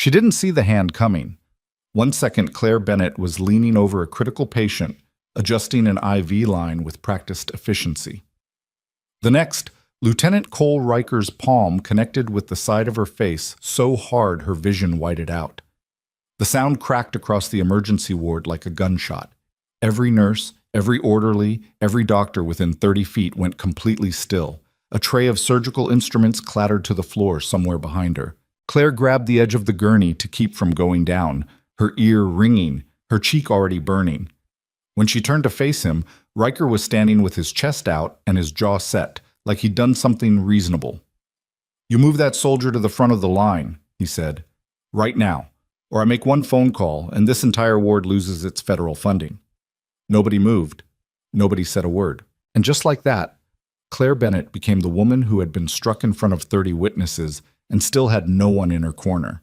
She didn't see the hand coming. 1 second, Claire Bennett was leaning over a critical patient, adjusting an IV line with practiced efficiency. The next, Lieutenant Cole Riker's palm connected with the side of her face so hard her vision whited out. The sound cracked across the emergency ward like a gunshot. Every nurse, every orderly, every doctor within 30 feet went completely still. A tray of surgical instruments clattered to the floor somewhere behind her. Claire grabbed the edge of the gurney to keep from going down, her ear ringing, her cheek already burning. When she turned to face him, Riker was standing with his chest out and his jaw set, like he'd done something reasonable. "You move that soldier to the front of the line," he said. "Right now. Or I make one phone call and this entire ward loses its federal funding." Nobody moved. Nobody said a word. And just like that, Claire Bennett became the woman who had been struck in front of 30 witnesses and still had no one in her corner.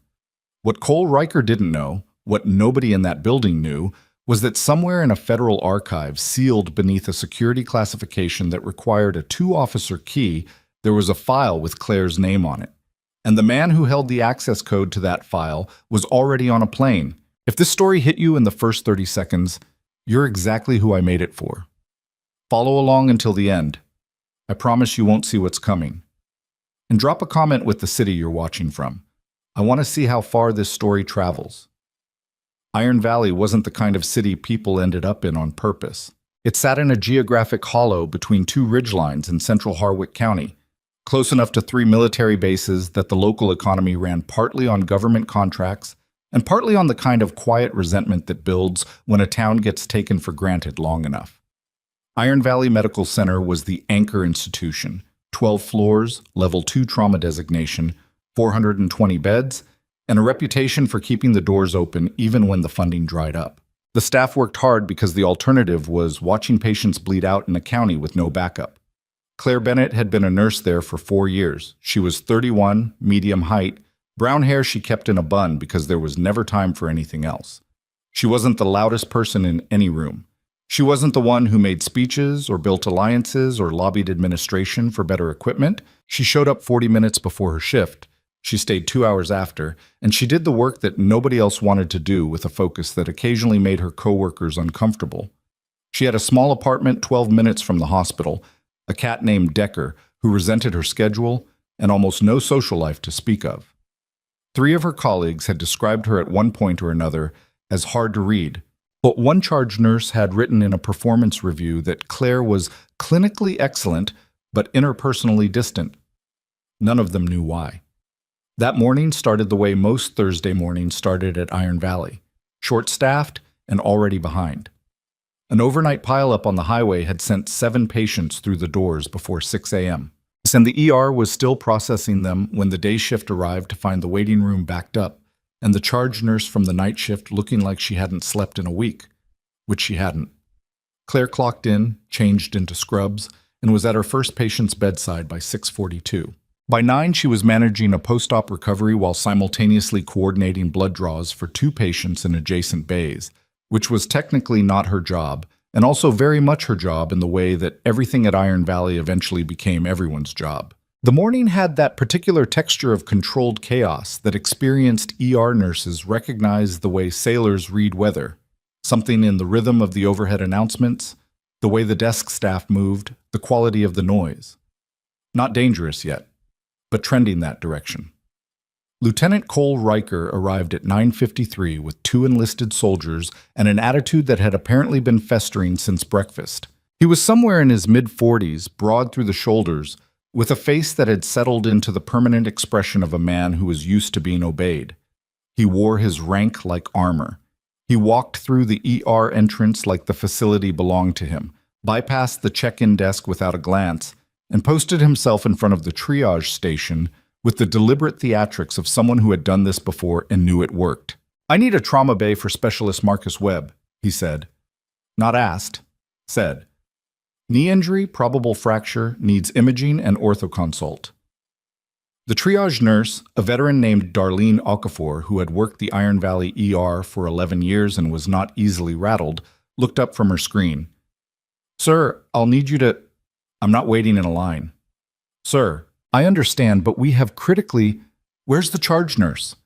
What Cole Riker didn't know, what nobody in that building knew, was that somewhere in a federal archive sealed beneath a security classification that required a 2-officer key, there was a file with Claire's name on it. And the man who held the access code to that file was already on a plane. If this story hit you in the first 30 seconds, you're exactly who I made it for. Follow along until the end. I promise you won't see what's coming. And drop a comment with the city you're watching from. I want to see how far this story travels. Iron Valley wasn't the kind of city people ended up in on purpose. It sat in a geographic hollow between 2 ridgelines in central Harwick County, close enough to 3 military bases that the local economy ran partly on government contracts and partly on the kind of quiet resentment that builds when a town gets taken for granted long enough. Iron Valley Medical Center was the anchor institution, 12 floors, level 2 trauma designation, 420 beds, and a reputation for keeping the doors open even when the funding dried up. The staff worked hard because the alternative was watching patients bleed out in a county with no backup. Claire Bennett had been a nurse there for 4 years. She was 31, medium height, brown hair she kept in a bun because there was never time for anything else. She wasn't the loudest person in any room. She wasn't the one who made speeches or built alliances or lobbied administration for better equipment. She showed up 40 minutes before her shift. She stayed 2 hours after, and she did the work that nobody else wanted to do with a focus that occasionally made her coworkers uncomfortable. She had a small apartment 12 minutes from the hospital, a cat named Decker who resented her schedule, and almost no social life to speak of. 3 of her colleagues had described her at one point or another as hard to read, but one charge nurse had written in a performance review that Claire was clinically excellent but interpersonally distant. None of them knew why. That morning started the way most Thursday mornings started at Iron Valley, short-staffed and already behind. An overnight pileup on the highway had sent 7 patients through the doors before 6 a.m. And the ER was still processing them when the day shift arrived to find the waiting room backed up, and the charge nurse from the night shift looking like she hadn't slept in a week, which she hadn't. Claire clocked in, changed into scrubs, and was at her first patient's bedside by 6:42. By 9, she was managing a post-op recovery while simultaneously coordinating blood draws for 2 patients in adjacent bays, which was technically not her job, and also very much her job in the way that everything at Iron Valley eventually became everyone's job. The morning had that particular texture of controlled chaos that experienced ER nurses recognize the way sailors read weather, something in the rhythm of the overhead announcements, the way the desk staff moved, the quality of the noise. Not dangerous yet, but trending that direction. Lieutenant Cole Riker arrived at 9:53 with 2 enlisted soldiers and an attitude that had apparently been festering since breakfast. He was somewhere in his mid-40s, broad through the shoulders, with a face that had settled into the permanent expression of a man who was used to being obeyed. He wore his rank like armor. He walked through the ER entrance like the facility belonged to him, bypassed the check-in desk without a glance, and posted himself in front of the triage station with the deliberate theatrics of someone who had done this before and knew it worked. "I need a trauma bay for Specialist Marcus Webb," he said. Not asked, said. "Knee injury, probable fracture, needs imaging and orthoconsult." The triage nurse, a veteran named Darlene Okafor, who had worked the Iron Valley ER for 11 years and was not easily rattled, looked up from her screen. "Sir, I'll need you to—" "I'm not waiting in a line." "Sir, I understand, but we have critically—" "Where's the charge nurse?"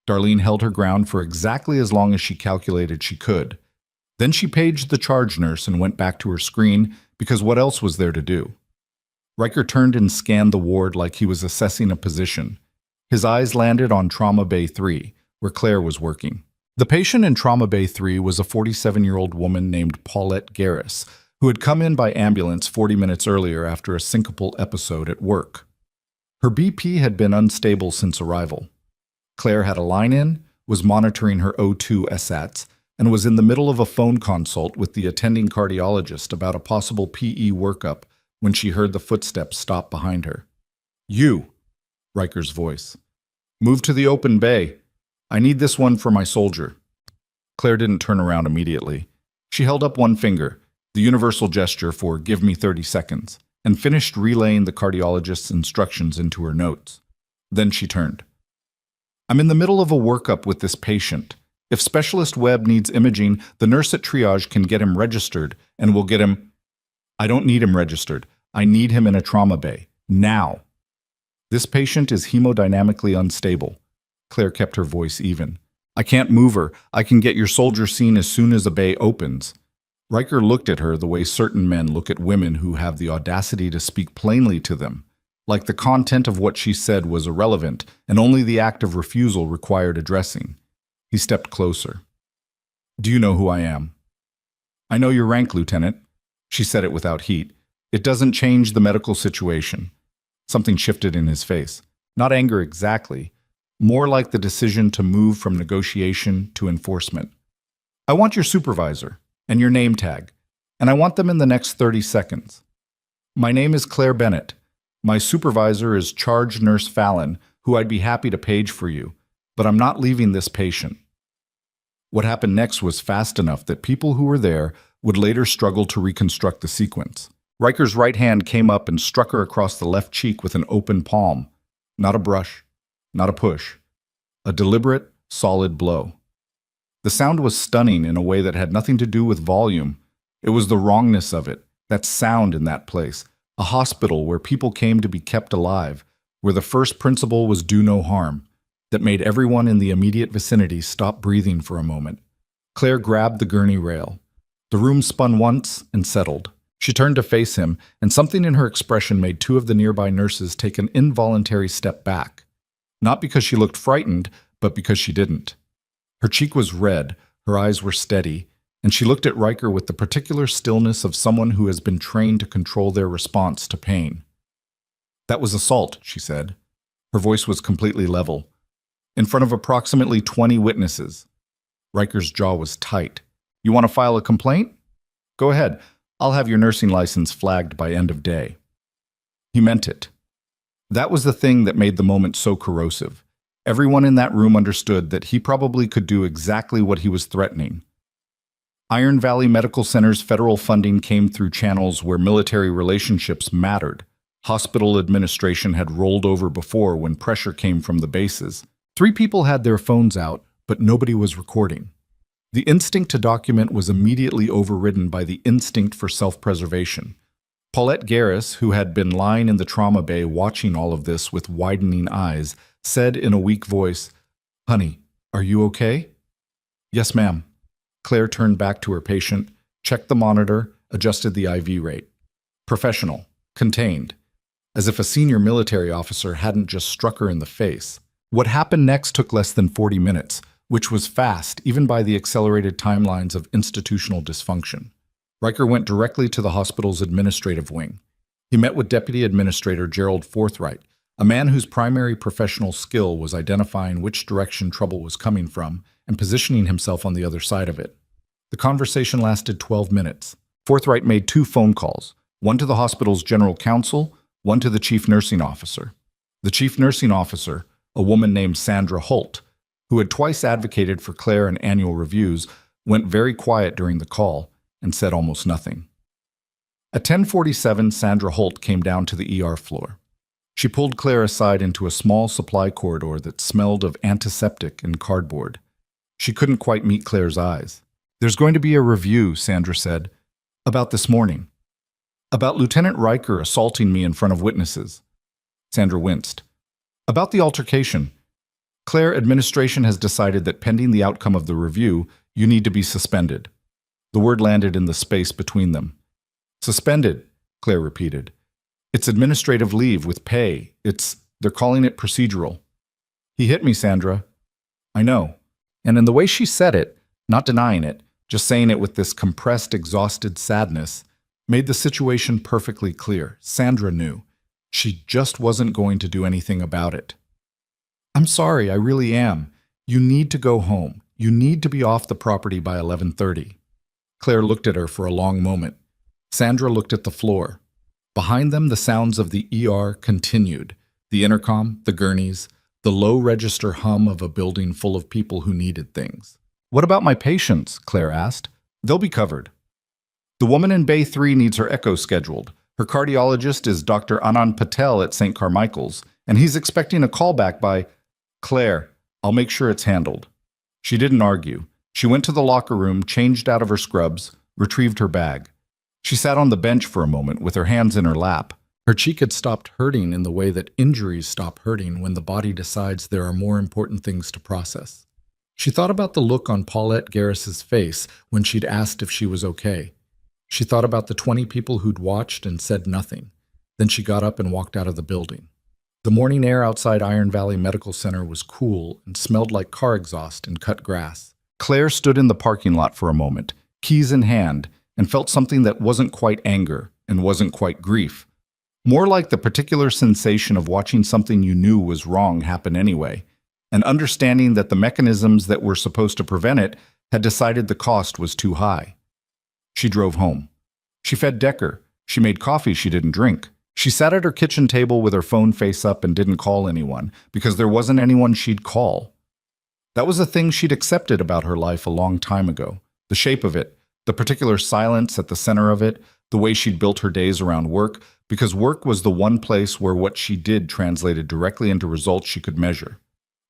Darlene held her ground for exactly as long as she calculated she could. Then she paged the charge nurse and went back to her screen because what else was there to do? Riker turned and scanned the ward like he was assessing a position. His eyes landed on Trauma Bay 3, where Claire was working. The patient in Trauma Bay 3 was a 47-year-old woman named Paulette Garris, who had come in by ambulance 40 minutes earlier after a syncopal episode at work. Her BP had been unstable since arrival. Claire had a line-in, was monitoring her O2 SATs, and was in the middle of a phone consult with the attending cardiologist about a possible PE workup when she heard the footsteps stop behind her. "You," Riker's voice. "Move to the open bay. I need this one for my soldier." Claire didn't turn around immediately. She held up one finger, the universal gesture for "give me 30 seconds," and finished relaying the cardiologist's instructions into her notes. Then she turned. "I'm in the middle of a workup with this patient. If Specialist Webb needs imaging, the nurse at triage can get him registered, and we'll get him—" "I don't need him registered. I need him in a trauma bay. Now." "This patient is hemodynamically unstable." Claire kept her voice even. "I can't move her. I can get your soldier seen as soon as a bay opens." Riker looked at her the way certain men look at women who have the audacity to speak plainly to them, like the content of what she said was irrelevant and only the act of refusal required addressing. He stepped closer. "Do you know who I am?" "I know your rank, Lieutenant." She said it without heat. "It doesn't change the medical situation." Something shifted in his face. Not anger exactly, more like the decision to move from negotiation to enforcement. "I want your supervisor and your name tag, and I want them in the next 30 seconds. My name is Claire Bennett. My supervisor is Charge Nurse Fallon, who I'd be happy to page for you, but I'm not leaving this patient." What happened next was fast enough that people who were there would later struggle to reconstruct the sequence. Riker's right hand came up and struck her across the left cheek with an open palm. Not a brush, not a push. A deliberate, solid blow. The sound was stunning in a way that had nothing to do with volume. It was the wrongness of it, that sound in that place. A hospital where people came to be kept alive, where the first principle was do no harm, that made everyone in the immediate vicinity stop breathing for a moment. Claire grabbed the gurney rail. The room spun once and settled. She turned to face him, and something in her expression made two of the nearby nurses take an involuntary step back. Not because she looked frightened, but because she didn't. Her cheek was red, her eyes were steady, and she looked at Riker with the particular stillness of someone who has been trained to control their response to pain. "That was assault," she said. Her voice was completely level. "In front of approximately 20 witnesses." Riker's jaw was tight. "You want to file a complaint? Go ahead. I'll have your nursing license flagged by end of day." He meant it. That was the thing that made the moment so corrosive. Everyone in that room understood that he probably could do exactly what he was threatening. Iron Valley Medical Center's federal funding came through channels where military relationships mattered. Hospital administration had rolled over before when pressure came from the bases. 3 people had their phones out, but nobody was recording. The instinct to document was immediately overridden by the instinct for self-preservation. Paulette Garris, who had been lying in the trauma bay watching all of this with widening eyes, said in a weak voice, "Honey, are you okay?" "Yes, ma'am." Claire turned back to her patient, checked the monitor, adjusted the IV rate. Professional, contained, as if a senior military officer hadn't just struck her in the face. What happened next took less than 40 minutes, which was fast even by the accelerated timelines of institutional dysfunction. Riker went directly to the hospital's administrative wing. He met with Deputy Administrator Gerald Forthright, a man whose primary professional skill was identifying which direction trouble was coming from and positioning himself on the other side of it. The conversation lasted 12 minutes. Forthright made 2 phone calls, one to the hospital's general counsel, one to the chief nursing officer. The chief nursing officer, a woman named Sandra Holt, who had twice advocated for Claire in annual reviews, went very quiet during the call and said almost nothing. At 10:47, Sandra Holt came down to the ER floor. She pulled Claire aside into a small supply corridor that smelled of antiseptic and cardboard. She couldn't quite meet Claire's eyes. "There's going to be a review," Sandra said, "about this morning. About Lieutenant Riker assaulting me in front of witnesses." Sandra winced. "About the altercation. Claire, administration has decided that pending the outcome of the review, you need to be suspended. The word landed in the space between them. Suspended, Claire repeated. It's administrative leave with pay. They're calling it procedural. He hit me, Sandra. I know. And in the way she said it, not denying it, just saying it with this compressed, exhausted sadness, made the situation perfectly clear. Sandra knew. She just wasn't going to do anything about it. I'm sorry, I really am. You need to go home. You need to be off the property by 11:30. Claire looked at her for a long moment. Sandra looked at the floor. Behind them, the sounds of the ER continued. The intercom, the gurneys, the low-register hum of a building full of people who needed things. What about my patients? Claire asked. They'll be covered. The woman in Bay 3 needs her echo scheduled. Her cardiologist is Dr. Anand Patel at St. Carmichael's, and he's expecting a call back by Claire. I'll make sure it's handled. She didn't argue. She went to the locker room, changed out of her scrubs, retrieved her bag. She sat on the bench for a moment with her hands in her lap. Her cheek had stopped hurting in the way that injuries stop hurting when the body decides there are more important things to process. She thought about the look on Paulette Garris's face when she'd asked if she was okay. She thought about the 20 people who'd watched and said nothing. Then she got up and walked out of the building. The morning air outside Iron Valley Medical Center was cool and smelled like car exhaust and cut grass. Claire stood in the parking lot for a moment, keys in hand, and felt something that wasn't quite anger and wasn't quite grief. More like the particular sensation of watching something you knew was wrong happen anyway, and understanding that the mechanisms that were supposed to prevent it had decided the cost was too high. She drove home. She fed Decker. She made coffee she didn't drink. She sat at her kitchen table with her phone face up and didn't call anyone, because there wasn't anyone she'd call. That was a thing she'd accepted about her life a long time ago. The shape of it, the particular silence at the center of it, the way she'd built her days around work, because work was the one place where what she did translated directly into results she could measure.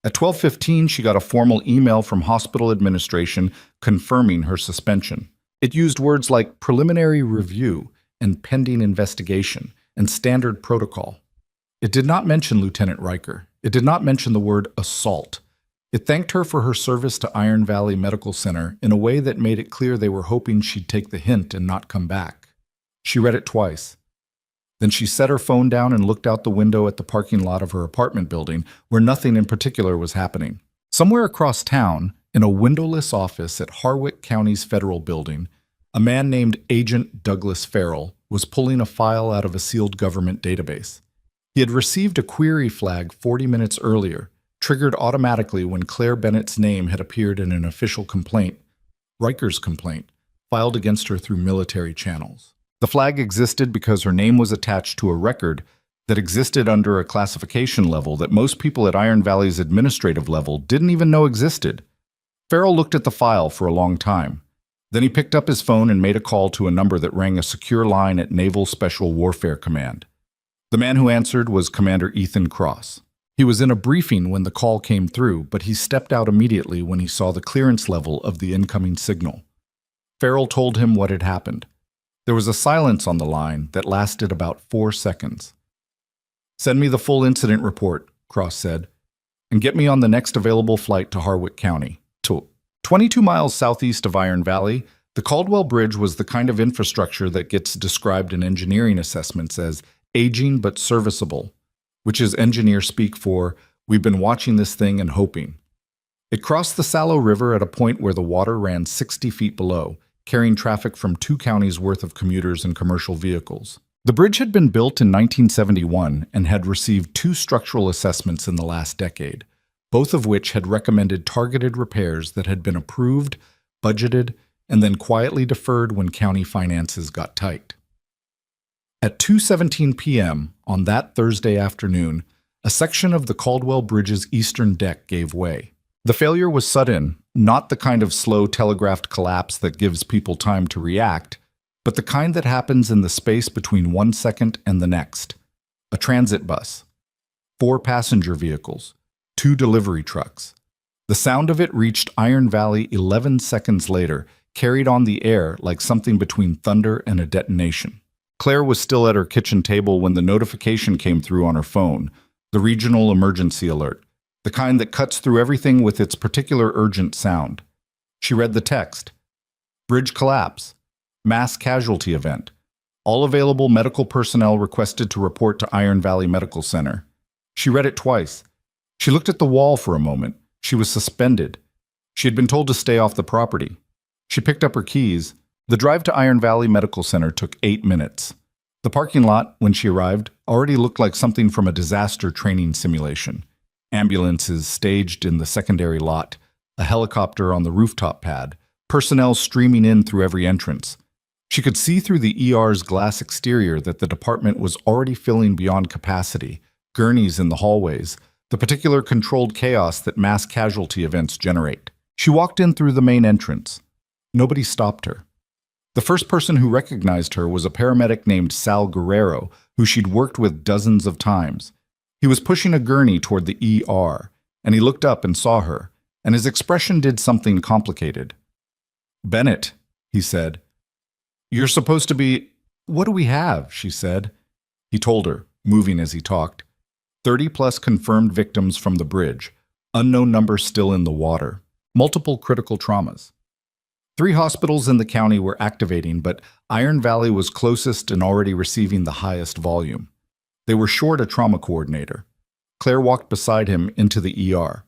At 12:15, she got a formal email from hospital administration confirming her suspension. It used words like preliminary review and pending investigation and standard protocol. It did not mention Lieutenant Riker. It did not mention the word assault. It thanked her for her service to Iron Valley Medical Center in a way that made it clear they were hoping she'd take the hint and not come back. She read it twice. Then she set her phone down and looked out the window at the parking lot of her apartment building, where nothing in particular was happening. Somewhere across town, in a windowless office at Harwick County's federal building, a man named Agent Douglas Farrell was pulling a file out of a sealed government database. He had received a query flag 40 minutes earlier, triggered automatically when Claire Bennett's name had appeared in an official complaint, Riker's complaint, filed against her through military channels. The flag existed because her name was attached to a record that existed under a classification level that most people at Iron Valley's administrative level didn't even know existed. Farrell looked at the file for a long time. Then he picked up his phone and made a call to a number that rang a secure line at Naval Special Warfare Command. The man who answered was Commander Ethan Cross. He was in a briefing when the call came through, but he stepped out immediately when he saw the clearance level of the incoming signal. Farrell told him what had happened. There was a silence on the line that lasted about 4 seconds. "Send me the full incident report," Cross said, "and get me on the next available flight to Harwick County." 22 miles southeast of Iron Valley, the Caldwell Bridge was the kind of infrastructure that gets described in engineering assessments as aging but serviceable, which is engineer speak for, "We've been watching this thing and hoping." It crossed the Sallow River at a point where the water ran 60 feet below, carrying traffic from 2 counties worth of commuters and commercial vehicles. The bridge had been built in 1971 and had received 2 structural assessments in the last decade, both of which had recommended targeted repairs that had been approved, budgeted, and then quietly deferred when county finances got tight. At 2:17 p.m. on that Thursday afternoon, a section of the Caldwell Bridge's eastern deck gave way. The failure was sudden, not the kind of slow telegraphed collapse that gives people time to react, but the kind that happens in the space between 1 second and the next. A transit bus, 4 passenger vehicles, 2 delivery trucks. The sound of it reached Iron Valley 11 seconds later, carried on the air like something between thunder and a detonation. Claire was still at her kitchen table when the notification came through on her phone, the regional emergency alert. the kind that cuts through everything with its particular urgent sound. She read the text. Bridge collapse. Mass casualty event. All available medical personnel requested to report to Iron Valley Medical Center. She read it twice. She looked at the wall for a moment. She was suspended. She had been told to stay off the property. She picked up her keys. The drive to Iron Valley Medical Center took 8 minutes. The parking lot, when she arrived, already looked like something from a disaster training simulation. Ambulances staged in the secondary lot, a helicopter on the rooftop pad, personnel streaming in through every entrance. She could see through the ER's glass exterior that the department was already filling beyond capacity, gurneys in the hallways, the particular controlled chaos that mass casualty events generate. She walked in through the main entrance. Nobody stopped her. The first person who recognized her was a paramedic named Sal Guerrero, who she'd worked with dozens of times. He was pushing a gurney toward the ER, and he looked up and saw her, and his expression did something complicated. "Bennett," he said. "You're supposed to be—" "What do we have?" she said. He told her, moving as he talked. 30-plus confirmed victims from the bridge, unknown numbers still in the water, multiple critical traumas. 3 hospitals in the county were activating, but Iron Valley was closest and already receiving the highest volume. They were short a trauma coordinator. Claire walked beside him into the ER.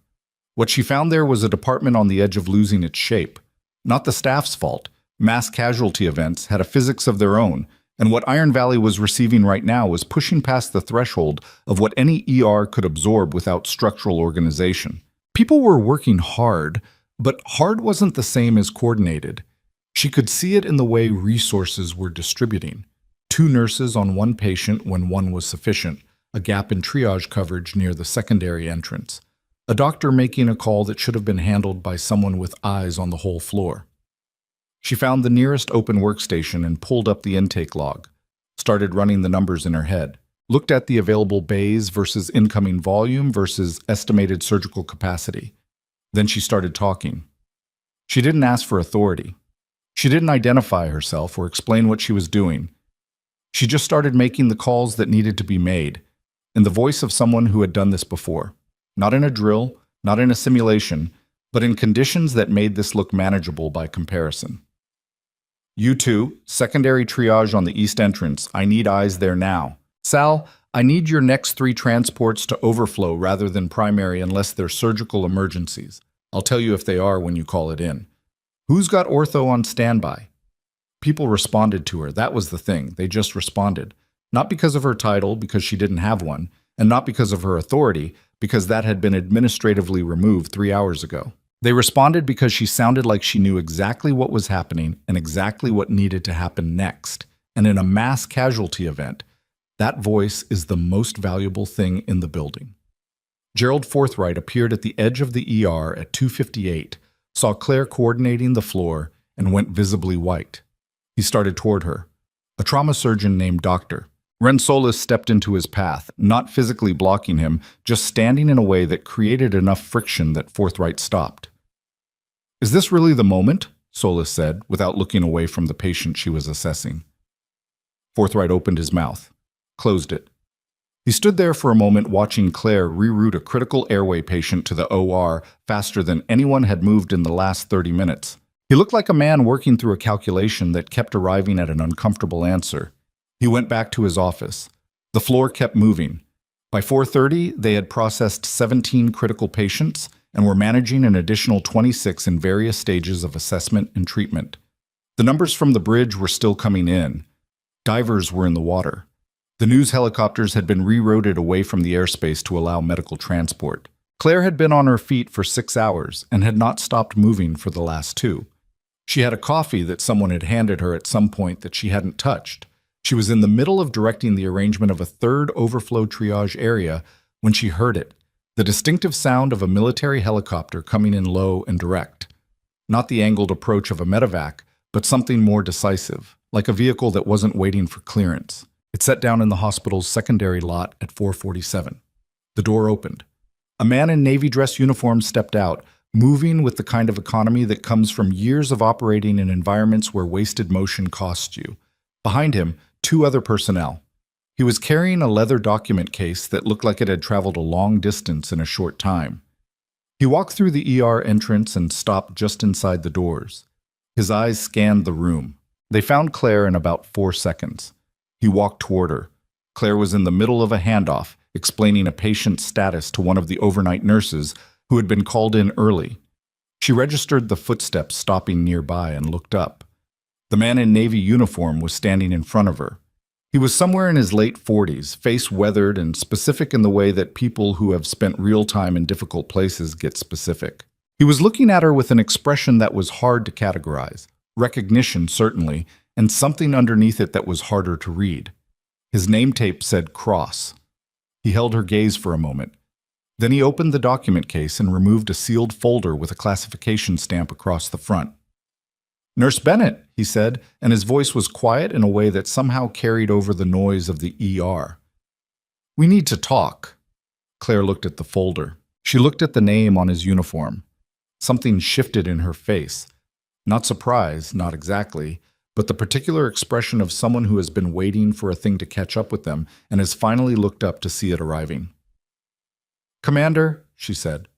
What she found there was a department on the edge of losing its shape. Not the staff's fault. Mass casualty events had a physics of their own, and what Iron Valley was receiving right now was pushing past the threshold of what any ER could absorb without structural organization. People were working hard, but hard wasn't the same as coordinated. She could see it in the way resources were distributing. 2 nurses on 1 patient when 1 was sufficient, a gap in triage coverage near the secondary entrance. A doctor making a call that should have been handled by someone with eyes on the whole floor. She found the nearest open workstation and pulled up the intake log, started running the numbers in her head, looked at the available bays versus incoming volume versus estimated surgical capacity. Then she started talking. She didn't ask for authority. She didn't identify herself or explain what she was doing. She just started making the calls that needed to be made, in the voice of someone who had done this before. Not in a drill, not in a simulation, but in conditions that made this look manageable by comparison. "You 2, secondary triage on the east entrance. I need eyes there now. Sal, I need your next 3 transports to overflow rather than primary unless they're surgical emergencies. I'll tell you if they are when you call it in. Who's got ortho on standby?" People responded to her. That was the thing. They just responded. Not because of her title, because she didn't have one, and not because of her authority, because that had been administratively removed 3 hours ago. They responded because she sounded like she knew exactly what was happening and exactly what needed to happen next. And in a mass casualty event, that voice is the most valuable thing in the building. Gerald Forthright appeared at the edge of the ER at 2:58, saw Claire coordinating the floor, and went visibly white. He started toward her. A trauma surgeon named Dr. Rensolis stepped into his path, not physically blocking him, just standing in a way that created enough friction that Forthright stopped. "Is this really the moment?" Solis said, without looking away from the patient she was assessing. Forthright opened his mouth, closed it. He stood there for a moment watching Claire reroute a critical airway patient to the OR faster than anyone had moved in the last 30 minutes. He looked like a man working through a calculation that kept arriving at an uncomfortable answer. He went back to his office. The floor kept moving. By 4:30, they had processed 17 critical patients and were managing an additional 26 in various stages of assessment and treatment. The numbers from the bridge were still coming in. Divers were in the water. The news helicopters had been rerouted away from the airspace to allow medical transport. Claire had been on her feet for 6 hours and had not stopped moving for the last 2. She had a coffee that someone had handed her at some point that she hadn't touched. She was in the middle of directing the arrangement of a 3rd overflow triage area when she heard it, the distinctive sound of a military helicopter coming in low and direct. Not the angled approach of a medevac, but something more decisive, like a vehicle that wasn't waiting for clearance. It set down in the hospital's secondary lot at 4:47. The door opened. A man in Navy dress uniform stepped out, moving with the kind of economy that comes from years of operating in environments where wasted motion costs you. Behind him, 2 other personnel. He was carrying a leather document case that looked like it had traveled a long distance in a short time. He walked through the ER entrance and stopped just inside the doors. His eyes scanned the room. They found Claire in about 4 seconds. He walked toward her. Claire was in the middle of a handoff, explaining a patient's status to one of the overnight nurses who had been called in early. She registered the footsteps stopping nearby and looked up. The man in Navy uniform was standing in front of her. He was somewhere in his late 40s, face weathered and specific in the way that people who have spent real time in difficult places get specific. He was looking at her with an expression that was hard to categorize, recognition certainly, and something underneath it that was harder to read. His name tape said Cross. He held her gaze for a moment. Then he opened the document case and removed a sealed folder with a classification stamp across the front. "Nurse Bennett," he said, and his voice was quiet in a way that somehow carried over the noise of the ER. "We need to talk." Claire looked at the folder. She looked at the name on his uniform. Something shifted in her face. Not surprise, not exactly, but the particular expression of someone who has been waiting for a thing to catch up with them and has finally looked up to see it arriving. "Commander," she said.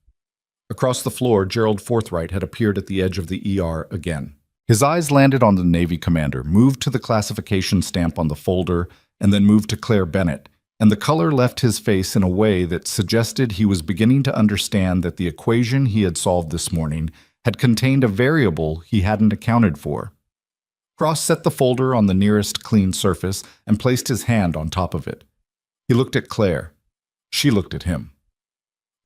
Across the floor, Gerald Forthright had appeared at the edge of the ER again. His eyes landed on the Navy commander, moved to the classification stamp on the folder, and then moved to Claire Bennett, and the color left his face in a way that suggested he was beginning to understand that the equation he had solved this morning had contained a variable he hadn't accounted for. Cross set the folder on the nearest clean surface and placed his hand on top of it. He looked at Claire. She looked at him.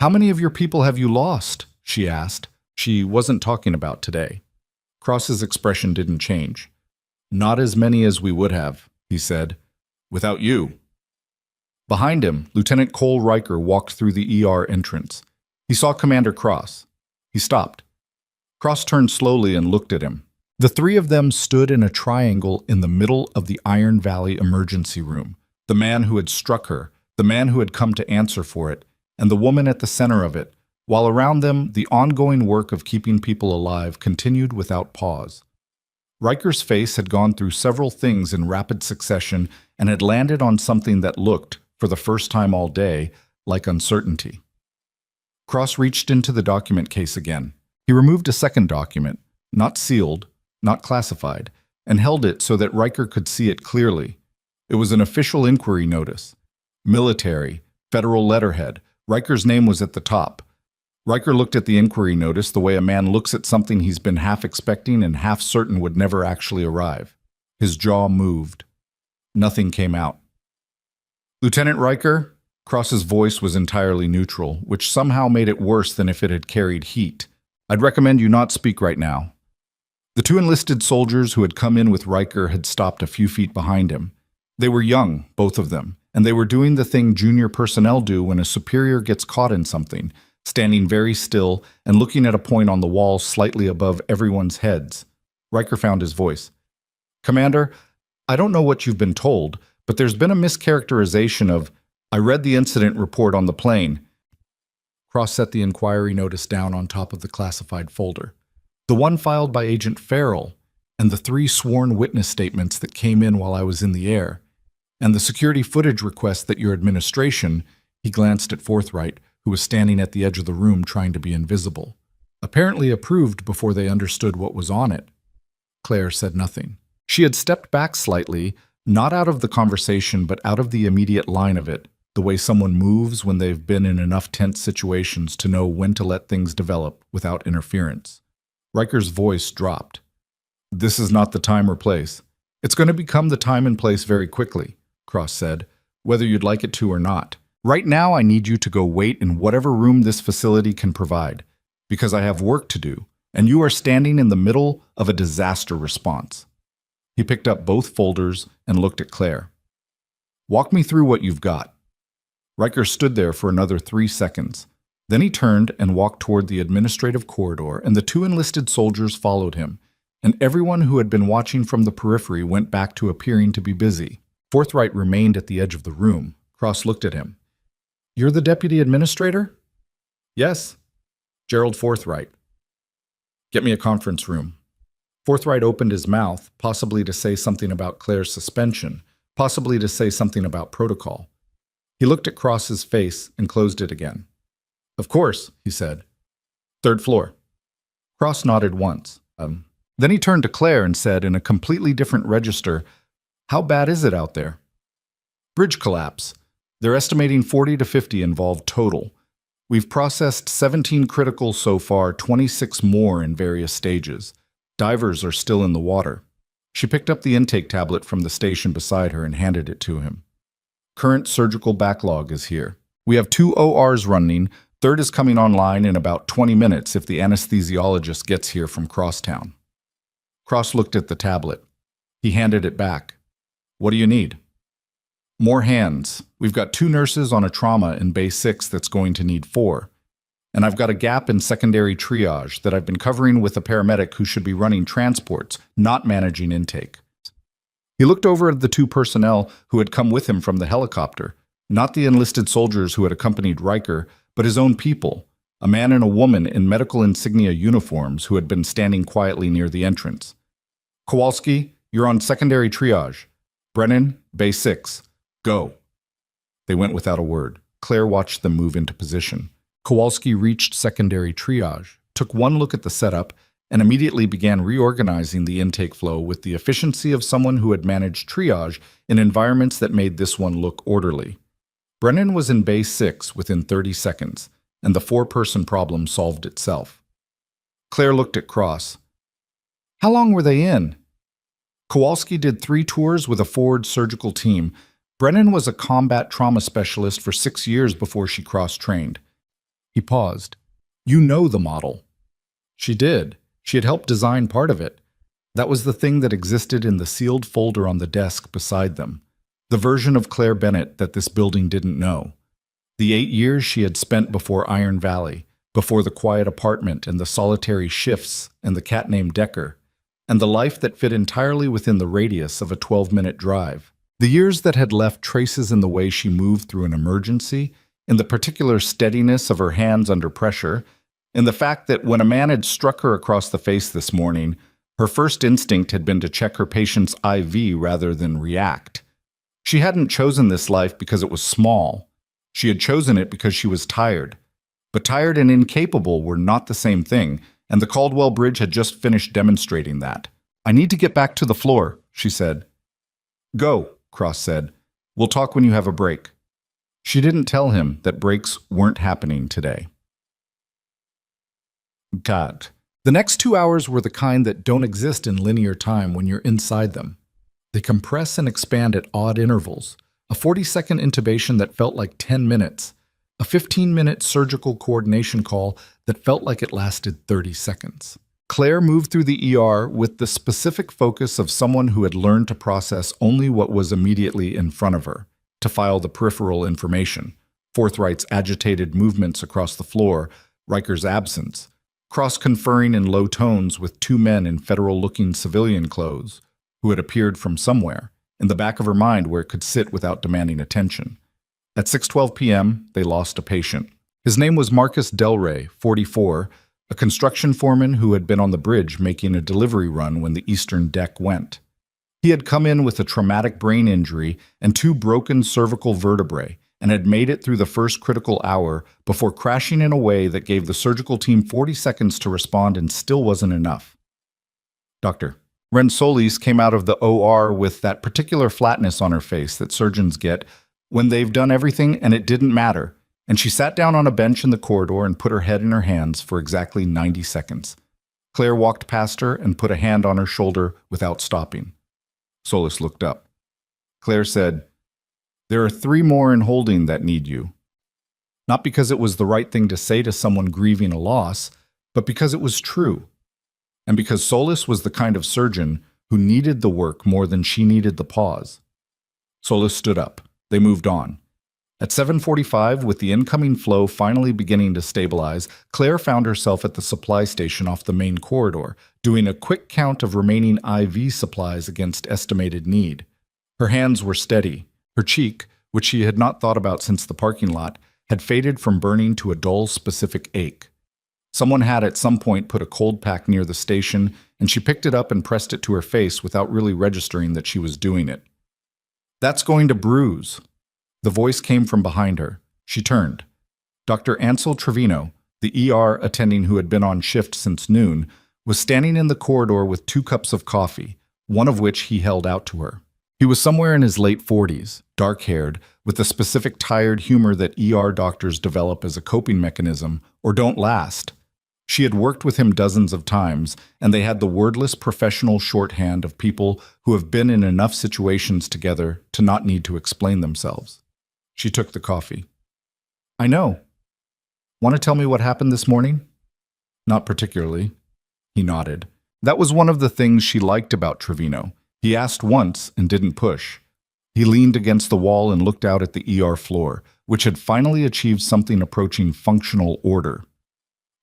"How many of your people have you lost?" she asked. She wasn't talking about today. Cross's expression didn't change. "Not as many as we would have," he said. "Without you." Behind him, Lieutenant Cole Riker walked through the ER entrance. He saw Commander Cross. He stopped. Cross turned slowly and looked at him. The three of them stood in a triangle in the middle of the Iron Valley emergency room. The man who had struck her, the man who had come to answer for it, and the woman at the center of it, while around them the ongoing work of keeping people alive continued without pause. Riker's face had gone through several things in rapid succession and had landed on something that looked, for the first time all day, like uncertainty. Cross reached into the document case again. He removed a second document, not sealed, not classified, and held it so that Riker could see it clearly. It was an official inquiry notice. Military, federal letterhead. Riker's name was at the top. Riker looked at the inquiry notice the way a man looks at something he's been half expecting and half certain would never actually arrive. His jaw moved. Nothing came out. "Lieutenant Riker?" Cross's voice was entirely neutral, which somehow made it worse than if it had carried heat. "I'd recommend you not speak right now." The two enlisted soldiers who had come in with Riker had stopped a few feet behind him. They were young, both of them, and they were doing the thing junior personnel do when a superior gets caught in something, standing very still and looking at a point on the wall slightly above everyone's heads. Riker found his voice. "Commander, I don't know what you've been told, but there's been a mischaracterization of... I read the incident report on the plane." Cross set the inquiry notice down on top of the classified folder. "The one filed by Agent Farrell, and the 3 sworn witness statements that came in while I was in the air, and the security footage request that your administration," he glanced at Forthright, who was standing at the edge of the room trying to be invisible, "apparently approved before they understood what was on it." Claire said nothing. She had stepped back slightly, not out of the conversation but out of the immediate line of it, the way someone moves when they've been in enough tense situations to know when to let things develop without interference. Riker's voice dropped. "This is not the time or place." "It's going to become the time and place very quickly," Cross said, "whether you'd like it to or not. Right now I need you to go wait in whatever room this facility can provide, because I have work to do, and you are standing in the middle of a disaster response." He picked up both folders and looked at Claire. "Walk me through what you've got." Riker stood there for another 3 seconds. Then he turned and walked toward the administrative corridor, and the 2 enlisted soldiers followed him, and everyone who had been watching from the periphery went back to appearing to be busy. Forthright remained at the edge of the room. Cross looked at him. "You're the deputy administrator?" "Yes." "Gerald Forthright." "Get me a conference room." Forthright opened his mouth, possibly to say something about Claire's suspension, possibly to say something about protocol. He looked at Cross's face and closed it again. "Of course," he said. Third floor. Cross nodded once. Then he turned to Claire and said in a completely different register, "How bad is it out there?" "Bridge collapse. They're estimating 40 to 50 involved total. We've processed 17 critical so far, 26 more in various stages. Divers are still in the water." She picked up the intake tablet from the station beside her and handed it to him. "Current surgical backlog is here. We have 2 ORs running. Third is coming online in about 20 minutes if the anesthesiologist gets here from Crosstown." Cross looked at the tablet. He handed it back. "What do you need?" "More hands. We've got 2 nurses on a trauma in Bay 6 that's going to need 4. And I've got a gap in secondary triage that I've been covering with a paramedic who should be running transports, not managing intake." He looked over at the 2 personnel who had come with him from the helicopter, not the enlisted soldiers who had accompanied Riker, but his own people, a man and a woman in medical insignia uniforms who had been standing quietly near the entrance. "Kowalski, you're on secondary triage. Brennan, Bay 6. Go." They went without a word. Claire watched them move into position. Kowalski reached secondary triage, took one look at the setup, and immediately began reorganizing the intake flow with the efficiency of someone who had managed triage in environments that made this one look orderly. Brennan was in Bay 6 within 30 seconds, and the 4-person problem solved itself. Claire looked at Cross. "How long were they in?" Kowalski did 3 tours with a forward surgical team. Brennan was a combat trauma specialist for 6 years before she cross-trained. He paused. "You know the model." She did. She had helped design part of it. That was the thing that existed in the sealed folder on the desk beside them. The version of Claire Bennett that this building didn't know. The 8 years she had spent before Iron Valley, before the quiet apartment and the solitary shifts and the cat named Decker, and the life that fit entirely within the radius of a 12-minute drive. The years that had left traces in the way she moved through an emergency, in the particular steadiness of her hands under pressure, in the fact that when a man had struck her across the face this morning, her first instinct had been to check her patient's IV rather than react. She hadn't chosen this life because it was small. She had chosen it because she was tired. But tired and incapable were not the same thing, and the Caldwell Bridge had just finished demonstrating that. "I need to get back to the floor," she said. "Go," Cross said. "We'll talk when you have a break." She didn't tell him that breaks weren't happening today. God. The next 2 hours were the kind that don't exist in linear time when you're inside them. They compress and expand at odd intervals. A 40-second intubation that felt like 10 minutes. A 15-minute surgical coordination call that felt like it lasted 30 seconds. Claire moved through the ER with the specific focus of someone who had learned to process only what was immediately in front of her, to file the peripheral information, Forthright's agitated movements across the floor, Riker's absence, Cross conferring in low tones with 2 men in federal-looking civilian clothes, who had appeared from somewhere, in the back of her mind where it could sit without demanding attention. At 6:12 p.m., they lost a patient. His name was Marcus Delray, 44, a construction foreman who had been on the bridge making a delivery run when the eastern deck went. He had come in with a traumatic brain injury and 2 broken cervical vertebrae and had made it through the first critical hour before crashing in a way that gave the surgical team 40 seconds to respond and still wasn't enough. Dr. Ren Solis came out of the OR with that particular flatness on her face that surgeons get when they've done everything and it didn't matter, and she sat down on a bench in the corridor and put her head in her hands for exactly 90 seconds. Claire walked past her and put a hand on her shoulder without stopping. Solis looked up. Claire said, "There are 3 more in holding that need you." Not because it was the right thing to say to someone grieving a loss, but because it was true. And because Solis was the kind of surgeon who needed the work more than she needed the pause. Solis stood up. They moved on. At 7:45, with the incoming flow finally beginning to stabilize, Claire found herself at the supply station off the main corridor, doing a quick count of remaining IV supplies against estimated need. Her hands were steady. Her cheek, which she had not thought about since the parking lot, had faded from burning to a dull, specific ache. Someone had at some point put a cold pack near the station, and she picked it up and pressed it to her face without really registering that she was doing it. "That's going to bruise." The voice came from behind her. She turned. Dr. Ansel Trevino, the ER attending who had been on shift since noon, was standing in the corridor with 2 cups of coffee, one of which he held out to her. He was somewhere in his late 40s, dark-haired, with the specific tired humor that ER doctors develop as a coping mechanism or don't last. She had worked with him dozens of times, and they had the wordless professional shorthand of people who have been in enough situations together to not need to explain themselves. She took the coffee. "I know. Want to tell me what happened this morning?" "Not particularly." He nodded. That was one of the things she liked about Trevino. He asked once and didn't push. He leaned against the wall and looked out at the ER floor, which had finally achieved something approaching functional order.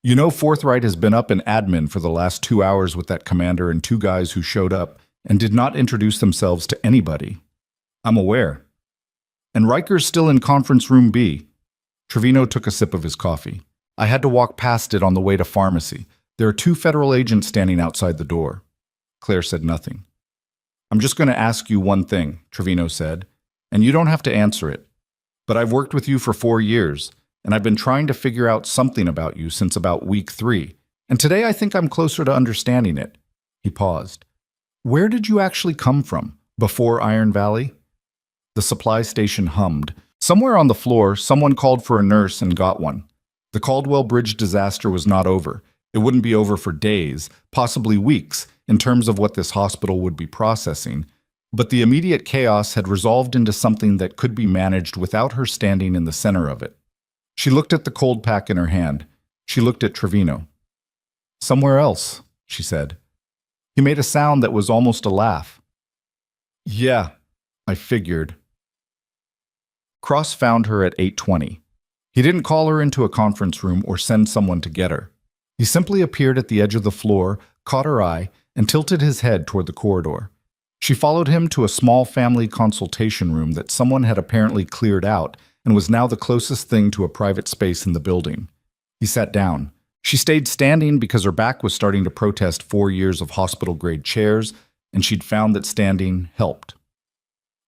"You know Forthright has been up in admin for the last 2 hours with that commander and 2 guys who showed up and did not introduce themselves to anybody." "I'm aware." "And Riker's still in conference room B." Trevino took a sip of his coffee. "I had to walk past it on the way to pharmacy. There are 2 federal agents standing outside the door." Claire said nothing. "I'm just going to ask you one thing," Trevino said, "and you don't have to answer it. But I've worked with you for 4 years, and I've been trying to figure out something about you since about week 3, and today I think I'm closer to understanding it." He paused. "Where did you actually come from? Before Iron Valley?" The supply station hummed. Somewhere on the floor, someone called for a nurse and got one. The Caldwell Bridge disaster was not over. It wouldn't be over for days, possibly weeks, in terms of what this hospital would be processing, but the immediate chaos had resolved into something that could be managed without her standing in the center of it. She looked at the cold pack in her hand. She looked at Trevino. "Somewhere else," she said. He made a sound that was almost a laugh. "Yeah, I figured." Cross found her at 8:20. He didn't call her into a conference room or send someone to get her. He simply appeared at the edge of the floor, caught her eye, and tilted his head toward the corridor. She followed him to a small family consultation room that someone had apparently cleared out and was now the closest thing to a private space in the building. He sat down. She stayed standing because her back was starting to protest 4 years of hospital-grade chairs, and she'd found that standing helped.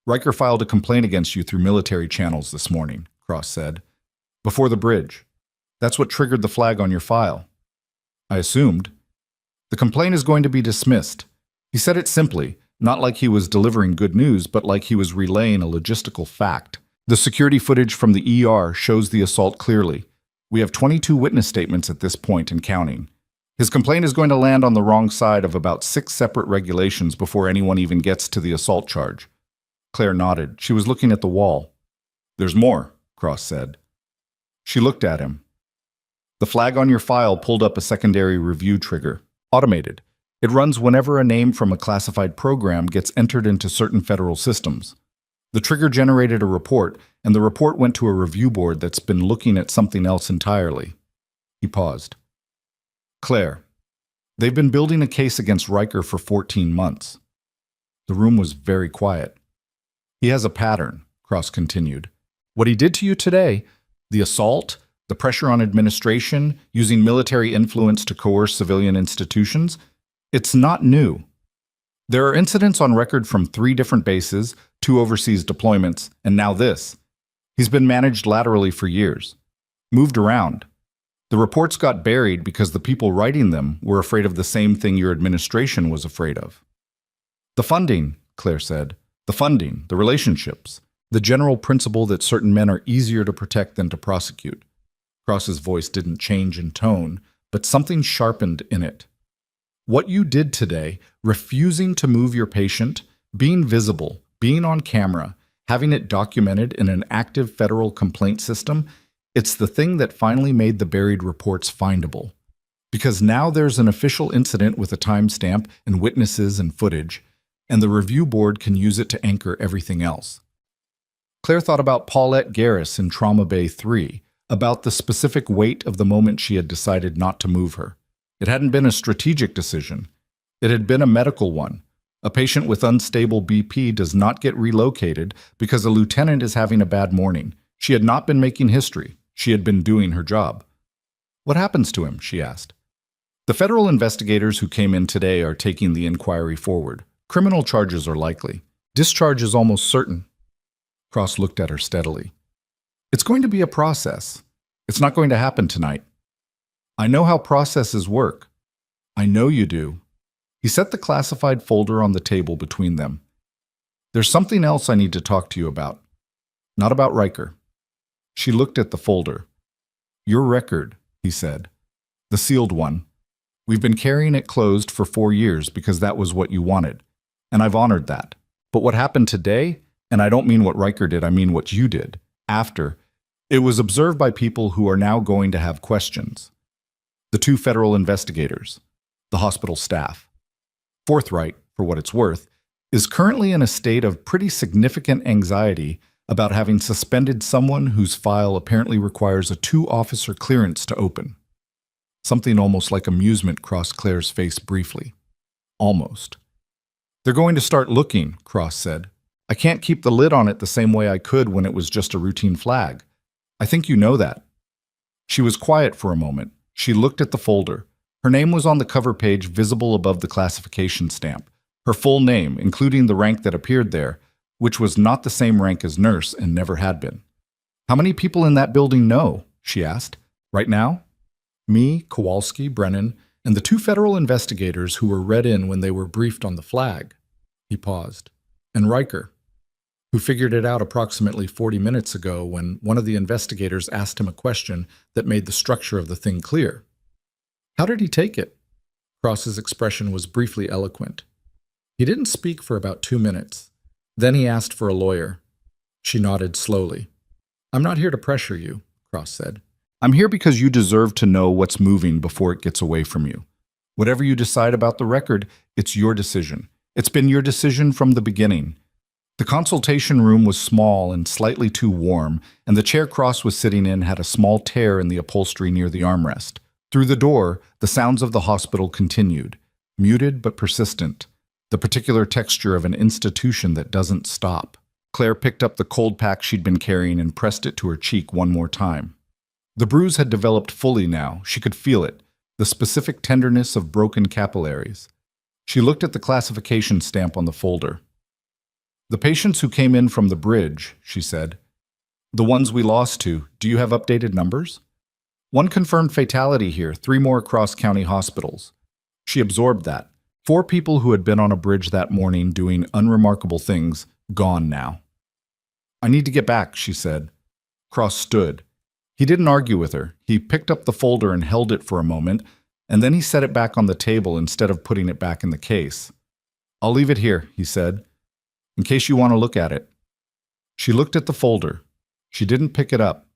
"Riker filed a complaint against you through military channels this morning," Cross said. "Before the bridge. That's what triggered the flag on your file." "I assumed." "The complaint is going to be dismissed." He said it simply, not like he was delivering good news, but like he was relaying a logistical fact. The security footage from the ER shows the assault clearly. We have 22 witness statements at this point and counting. His complaint is going to land on the wrong side of about 6 separate regulations before anyone even gets to the assault charge. Claire nodded. She was looking at the wall. "There's more," Cross said. She looked at him. "The flag on your file pulled up a secondary review trigger. Automated. It runs whenever a name from a classified program gets entered into certain federal systems. The trigger generated a report, and the report went to a review board that's been looking at something else entirely." He paused. "Claire, they've been building a case against Riker for 14 months. The room was very quiet. "He has a pattern," Cross continued. "What he did to you today, the assault, the pressure on administration, using military influence to coerce civilian institutions, it's not new. There are incidents on record from 3 different bases, 2 overseas deployments, and now this. He's been managed laterally for years. Moved around. The reports got buried because the people writing them were afraid of the same thing your administration was afraid of." "The funding," Claire said. "The funding, the relationships, the general principle that certain men are easier to protect than to prosecute." Cross's voice didn't change in tone, but something sharpened in it. "What you did today, refusing to move your patient, being visible, being on camera, having it documented in an active federal complaint system, it's the thing that finally made the buried reports findable. Because now there's an official incident with a timestamp and witnesses and footage, and the review board can use it to anchor everything else." Claire thought about Paulette Garris in Trauma Bay 3, about the specific weight of the moment she had decided not to move her. It hadn't been a strategic decision. It had been a medical one. A patient with unstable BP does not get relocated because a lieutenant is having a bad morning. She had not been making history. She had been doing her job. "What happens to him?" she asked. "The federal investigators who came in today are taking the inquiry forward. Criminal charges are likely. Discharge is almost certain." Cross looked at her steadily. "It's going to be a process. It's not going to happen tonight." I know how processes work. I know you do. He set the classified folder on the table between them. There's something else I need to talk to you about. Not about Riker. She looked at the folder. Your record, he said. The sealed one. We've been carrying it closed for 4 years because that was what you wanted. And I've honored that. But what happened today, and I don't mean what Riker did, I mean what you did, after, it was observed by people who are now going to have questions. The 2 federal investigators, the hospital staff. Forthright, for what it's worth, is currently in a state of pretty significant anxiety about having suspended someone whose file apparently requires a 2-officer clearance to open. Something almost like amusement crossed Claire's face briefly. Almost. They're going to start looking, Cross said. I can't keep the lid on it the same way I could when it was just a routine flag. I think you know that. She was quiet for a moment. She looked at the folder. Her name was on the cover page, visible above the classification stamp. Her full name, including the rank that appeared there, which was not the same rank as nurse and never had been. How many people in that building know? She asked. Right now? Me, Kowalski, Brennan, and the 2 federal investigators who were read in when they were briefed on the flag. He paused. And Riker, who figured it out approximately 40 minutes ago when one of the investigators asked him a question that made the structure of the thing clear. How did he take it? Cross's expression was briefly eloquent. He didn't speak for about 2 minutes. Then he asked for a lawyer. She nodded slowly. I'm not here to pressure you, Cross said. I'm here because you deserve to know what's moving before it gets away from you. Whatever you decide about the record, it's your decision. It's been your decision from the beginning. The consultation room was small and slightly too warm, and the chair Cross was sitting in had a small tear in the upholstery near the armrest. Through the door, the sounds of the hospital continued, muted but persistent, the particular texture of an institution that doesn't stop. Claire picked up the cold pack she'd been carrying and pressed it to her cheek one more time. The bruise had developed fully now. She could feel it, the specific tenderness of broken capillaries. She looked at the classification stamp on the folder. The patients who came in from the bridge, she said. The ones we lost to, do you have updated numbers? 1 confirmed fatality here, 3 more across county hospitals. She absorbed that. 4 people who had been on a bridge that morning doing unremarkable things, gone now. I need to get back, she said. Cross stood. He didn't argue with her. He picked up the folder and held it for a moment, and then he set it back on the table instead of putting it back in the case. I'll leave it here, he said, in case you want to look at it. She looked at the folder. She didn't pick it up.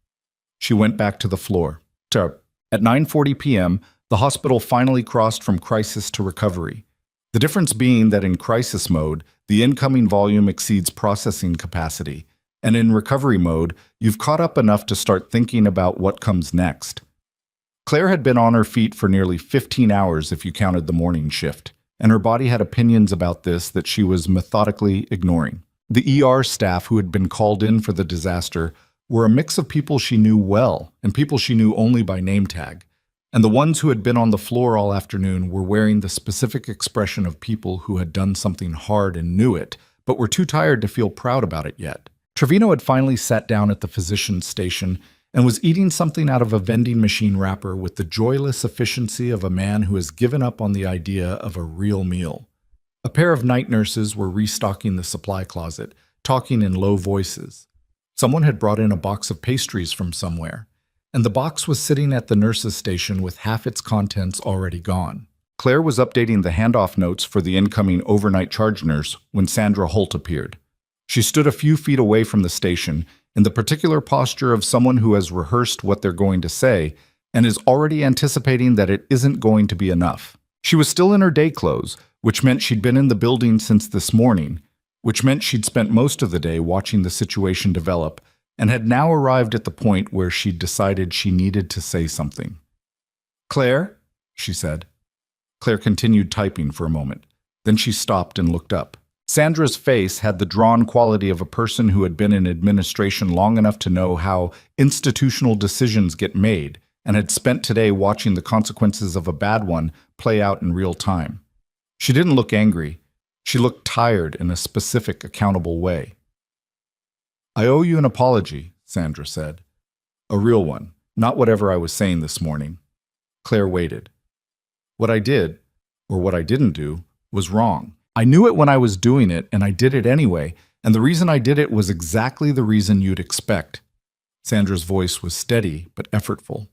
She went back to the floor. At 9:40 p.m., the hospital finally crossed from crisis to recovery. The difference being that in crisis mode, the incoming volume exceeds processing capacity, and in recovery mode, you've caught up enough to start thinking about what comes next. Claire had been on her feet for nearly 15 hours if you counted the morning shift, and her body had opinions about this that she was methodically ignoring. The ER staff who had been called in for the disaster were a mix of people she knew well and people she knew only by name tag, and the ones who had been on the floor all afternoon were wearing the specific expression of people who had done something hard and knew it, but were too tired to feel proud about it yet. Trevino had finally sat down at the physician's station and was eating something out of a vending machine wrapper with the joyless efficiency of a man who has given up on the idea of a real meal. A pair of night nurses were restocking the supply closet, talking in low voices. Someone had brought in a box of pastries from somewhere, and the box was sitting at the nurse's station with half its contents already gone. Claire was updating the handoff notes for the incoming overnight charge nurse when Sandra Holt appeared. She stood a few feet away from the station, in the particular posture of someone who has rehearsed what they're going to say and is already anticipating that it isn't going to be enough. She was still in her day clothes, which meant she'd been in the building since this morning, which meant she'd spent most of the day watching the situation develop and had now arrived at the point where she'd decided she needed to say something. "Claire?" she said. Claire continued typing for a moment. Then she stopped and looked up. Sandra's face had the drawn quality of a person who had been in administration long enough to know how institutional decisions get made and had spent today watching the consequences of a bad one play out in real time. She didn't look angry. She looked tired in a specific, accountable way. "I owe you an apology," Sandra said. "A real one, not whatever I was saying this morning." Claire waited. What I did, or what I didn't do, was wrong. I knew it when I was doing it, and I did it anyway, and the reason I did it was exactly the reason you'd expect. Sandra's voice was steady but effortful.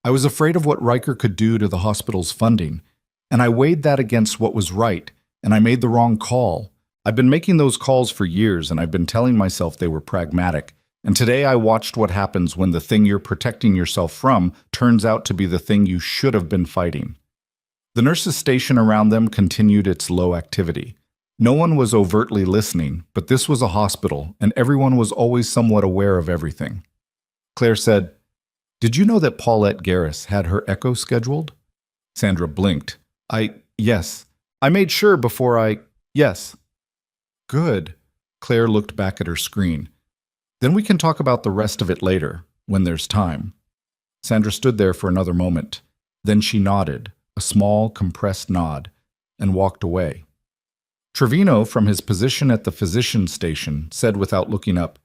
I was afraid of what Riker could do to the hospital's funding, and I weighed that against what was right, and I made the wrong call. I've been making those calls for years, and I've been telling myself they were pragmatic, and today I watched what happens when the thing you're protecting yourself from turns out to be the thing you should have been fighting. The nurses' station around them continued its low activity. No one was overtly listening, but this was a hospital, and everyone was always somewhat aware of everything. Claire said, "Did you know that Paulette Garris had her echo scheduled?" Sandra blinked. Yes. I made sure before yes. Good. Claire looked back at her screen. Then we can talk about the rest of it later, when there's time. Sandra stood there for another moment. Then she nodded, a small, compressed nod, and walked away. Trevino, from his position at the physician's station, said without looking up,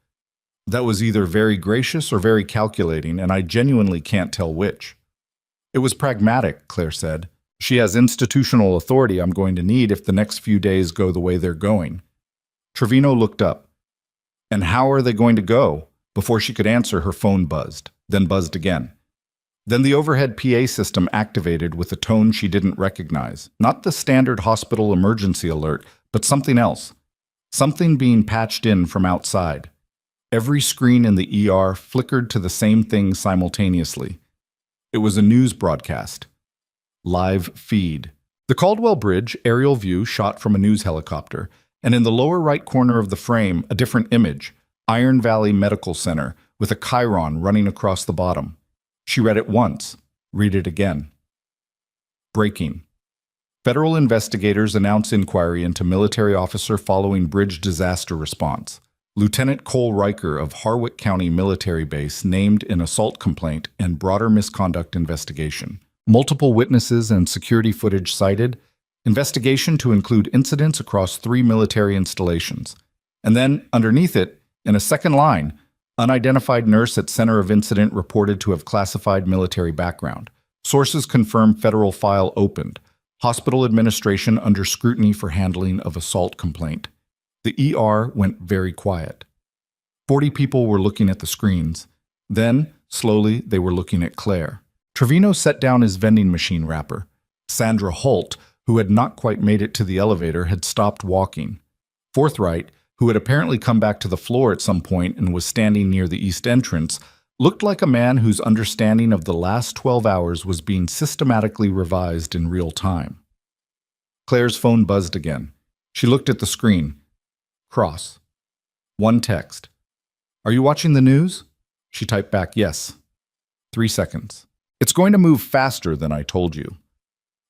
"That was either very gracious or very calculating, and I genuinely can't tell which." "It was pragmatic," Claire said. "She has institutional authority I'm going to need if the next few days go the way they're going." Trevino looked up. "And how are they going to go?" Before she could answer, her phone buzzed, then buzzed again. Then the overhead PA system activated with a tone she didn't recognize. Not the standard hospital emergency alert, but something else. Something being patched in from outside. Every screen in the ER flickered to the same thing simultaneously. It was a news broadcast. Live feed. The Caldwell Bridge aerial view shot from a news helicopter, and in the lower right corner of the frame, a different image, Iron Valley Medical Center, with a chyron running across the bottom. She read it once. Read it again. Breaking. Federal investigators announce inquiry into military officer following bridge disaster response. Lieutenant Cole Riker of Harwick County Military Base named in assault complaint and broader misconduct investigation. Multiple witnesses and security footage cited. Investigation to include incidents across 3 military installations. And then, underneath it, in a second line, unidentified nurse at center of incident reported to have classified military background. Sources confirm federal file opened. Hospital administration under scrutiny for handling of assault complaint. The ER went very quiet. 40 people were looking at the screens. Then, slowly, they were looking at Claire. Trevino set down his vending machine wrapper. Sandra Holt, who had not quite made it to the elevator, had stopped walking. Forthright, who had apparently come back to the floor at some point and was standing near the east entrance, looked like a man whose understanding of the last 12 hours was being systematically revised in real time. Claire's phone buzzed again. She looked at the screen. Cross. One text. "Are you watching the news?" She typed back, "Yes." 3 seconds. "It's going to move faster than I told you.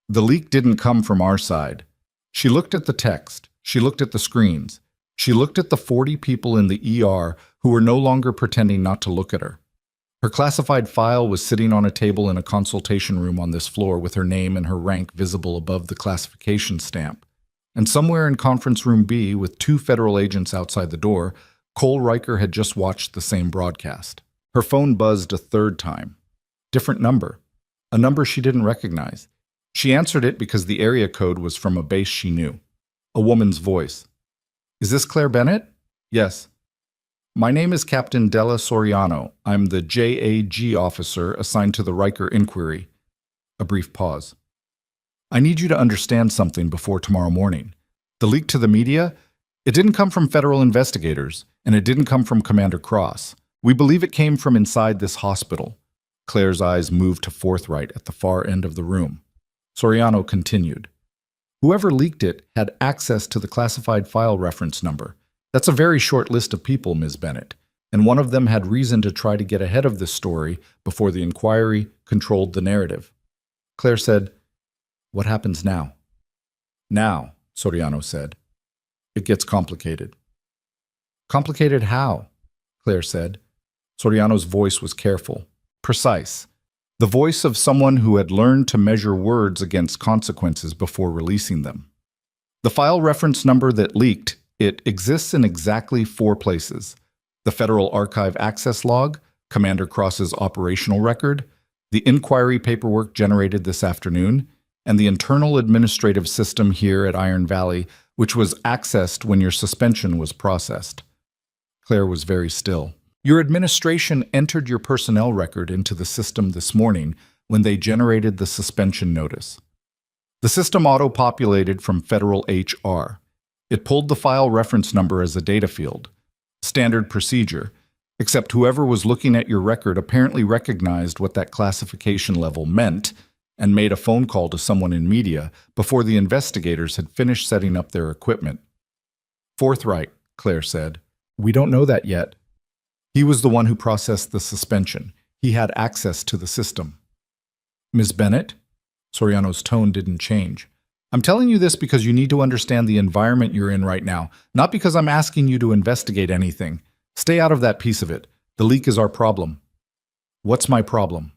The leak didn't come from our side." She looked at the text. She looked at the screens. She looked at the 40 people in the ER who were no longer pretending not to look at her. Her classified file was sitting on a table in a consultation room on this floor with her name and her rank visible above the classification stamp. And somewhere in conference room B, with 2 federal agents outside the door, Cole Riker had just watched the same broadcast. Her phone buzzed a 3rd time. Different number. A number she didn't recognize. She answered it because the area code was from a base she knew. A woman's voice. "Is this Claire Bennett?" "Yes." "My name is Captain Della Soriano. I'm the JAG officer assigned to the Riker inquiry." A brief pause. "I need you to understand something before tomorrow morning. The leak to the media? It didn't come from federal investigators, and it didn't come from Commander Cross. We believe it came from inside this hospital." Claire's eyes moved to Forthright at the far end of the room. Soriano continued. "Whoever leaked it had access to the classified file reference number. That's a very short list of people, Ms. Bennett, and one of them had reason to try to get ahead of this story before the inquiry controlled the narrative." Claire said, "What happens now?" "Now," Soriano said, "it gets complicated." "Complicated how?" Claire said. Soriano's voice was careful, precise. The voice of someone who had learned to measure words against consequences before releasing them. "The file reference number that leaked, it exists in exactly 4 places. The Federal Archive Access Log, Commander Cross's operational record, the inquiry paperwork generated this afternoon, and the internal administrative system here at Iron Valley, which was accessed when your suspension was processed. Claire was very still. Your administration entered your personnel record into the system this morning when they generated the suspension notice. The system auto-populated from federal HR. It pulled the file reference number as a data field. Standard procedure, except whoever was looking at your record apparently recognized what that classification level meant and made a phone call to someone in media before the investigators had finished setting up their equipment. Forthright, Claire said. We don't know that yet. He was the one who processed the suspension. He had access to the system. Ms. Bennett? Soriano's tone didn't change. I'm telling you this because you need to understand the environment you're in right now, not because I'm asking you to investigate anything. Stay out of that piece of it. The leak is our problem. What's my problem?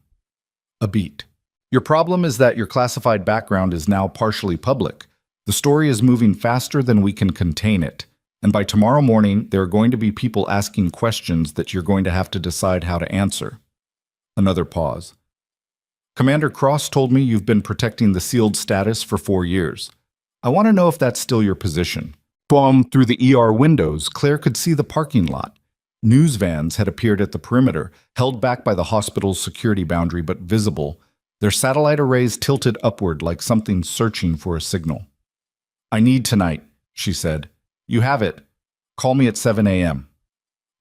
A beat. Your problem is that your classified background is now partially public. The story is moving faster than we can contain it. And by tomorrow morning, there are going to be people asking questions that you're going to have to decide how to answer. Another pause. Commander Cross told me you've been protecting the sealed status for 4 years. I want to know if that's still your position. Through the ER windows, Claire could see the parking lot. News vans had appeared at the perimeter, held back by the hospital's security boundary but visible, their satellite arrays tilted upward like something searching for a signal. I need tonight, she said. You have it. Call me at 7 a.m.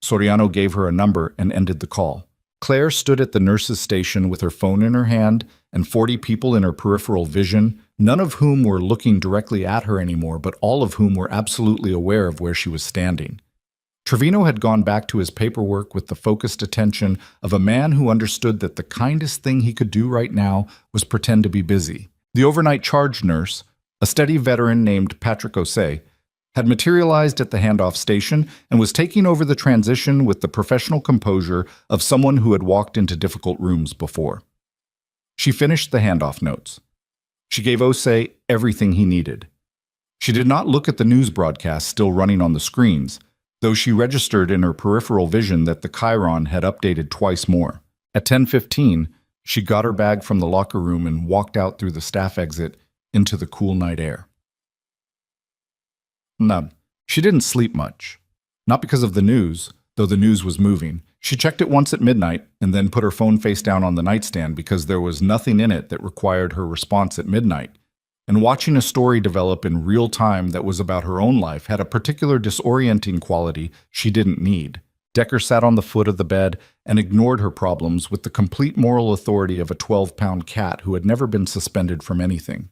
Soriano gave her a number and ended the call. Claire stood at the nurse's station with her phone in her hand and 40 people in her peripheral vision, none of whom were looking directly at her anymore, but all of whom were absolutely aware of where she was standing. Trevino had gone back to his paperwork with the focused attention of a man who understood that the kindest thing he could do right now was pretend to be busy. The overnight charge nurse, a steady veteran named Patrick Osei, had materialized at the handoff station and was taking over the transition with the professional composure of someone who had walked into difficult rooms before. She finished the handoff notes. She gave Osei everything he needed. She did not look at the news broadcast still running on the screens, though she registered in her peripheral vision that the Chiron had updated twice more. At 10:15, she got her bag from the locker room and walked out through the staff exit into the cool night air. No, she didn't sleep much. Not because of the news, though the news was moving. She checked it once at midnight and then put her phone face down on the nightstand because there was nothing in it that required her response at midnight. And watching a story develop in real time that was about her own life had a particular disorienting quality she didn't need. Decker sat on the foot of the bed and ignored her problems with the complete moral authority of a 12-pound cat who had never been suspended from anything.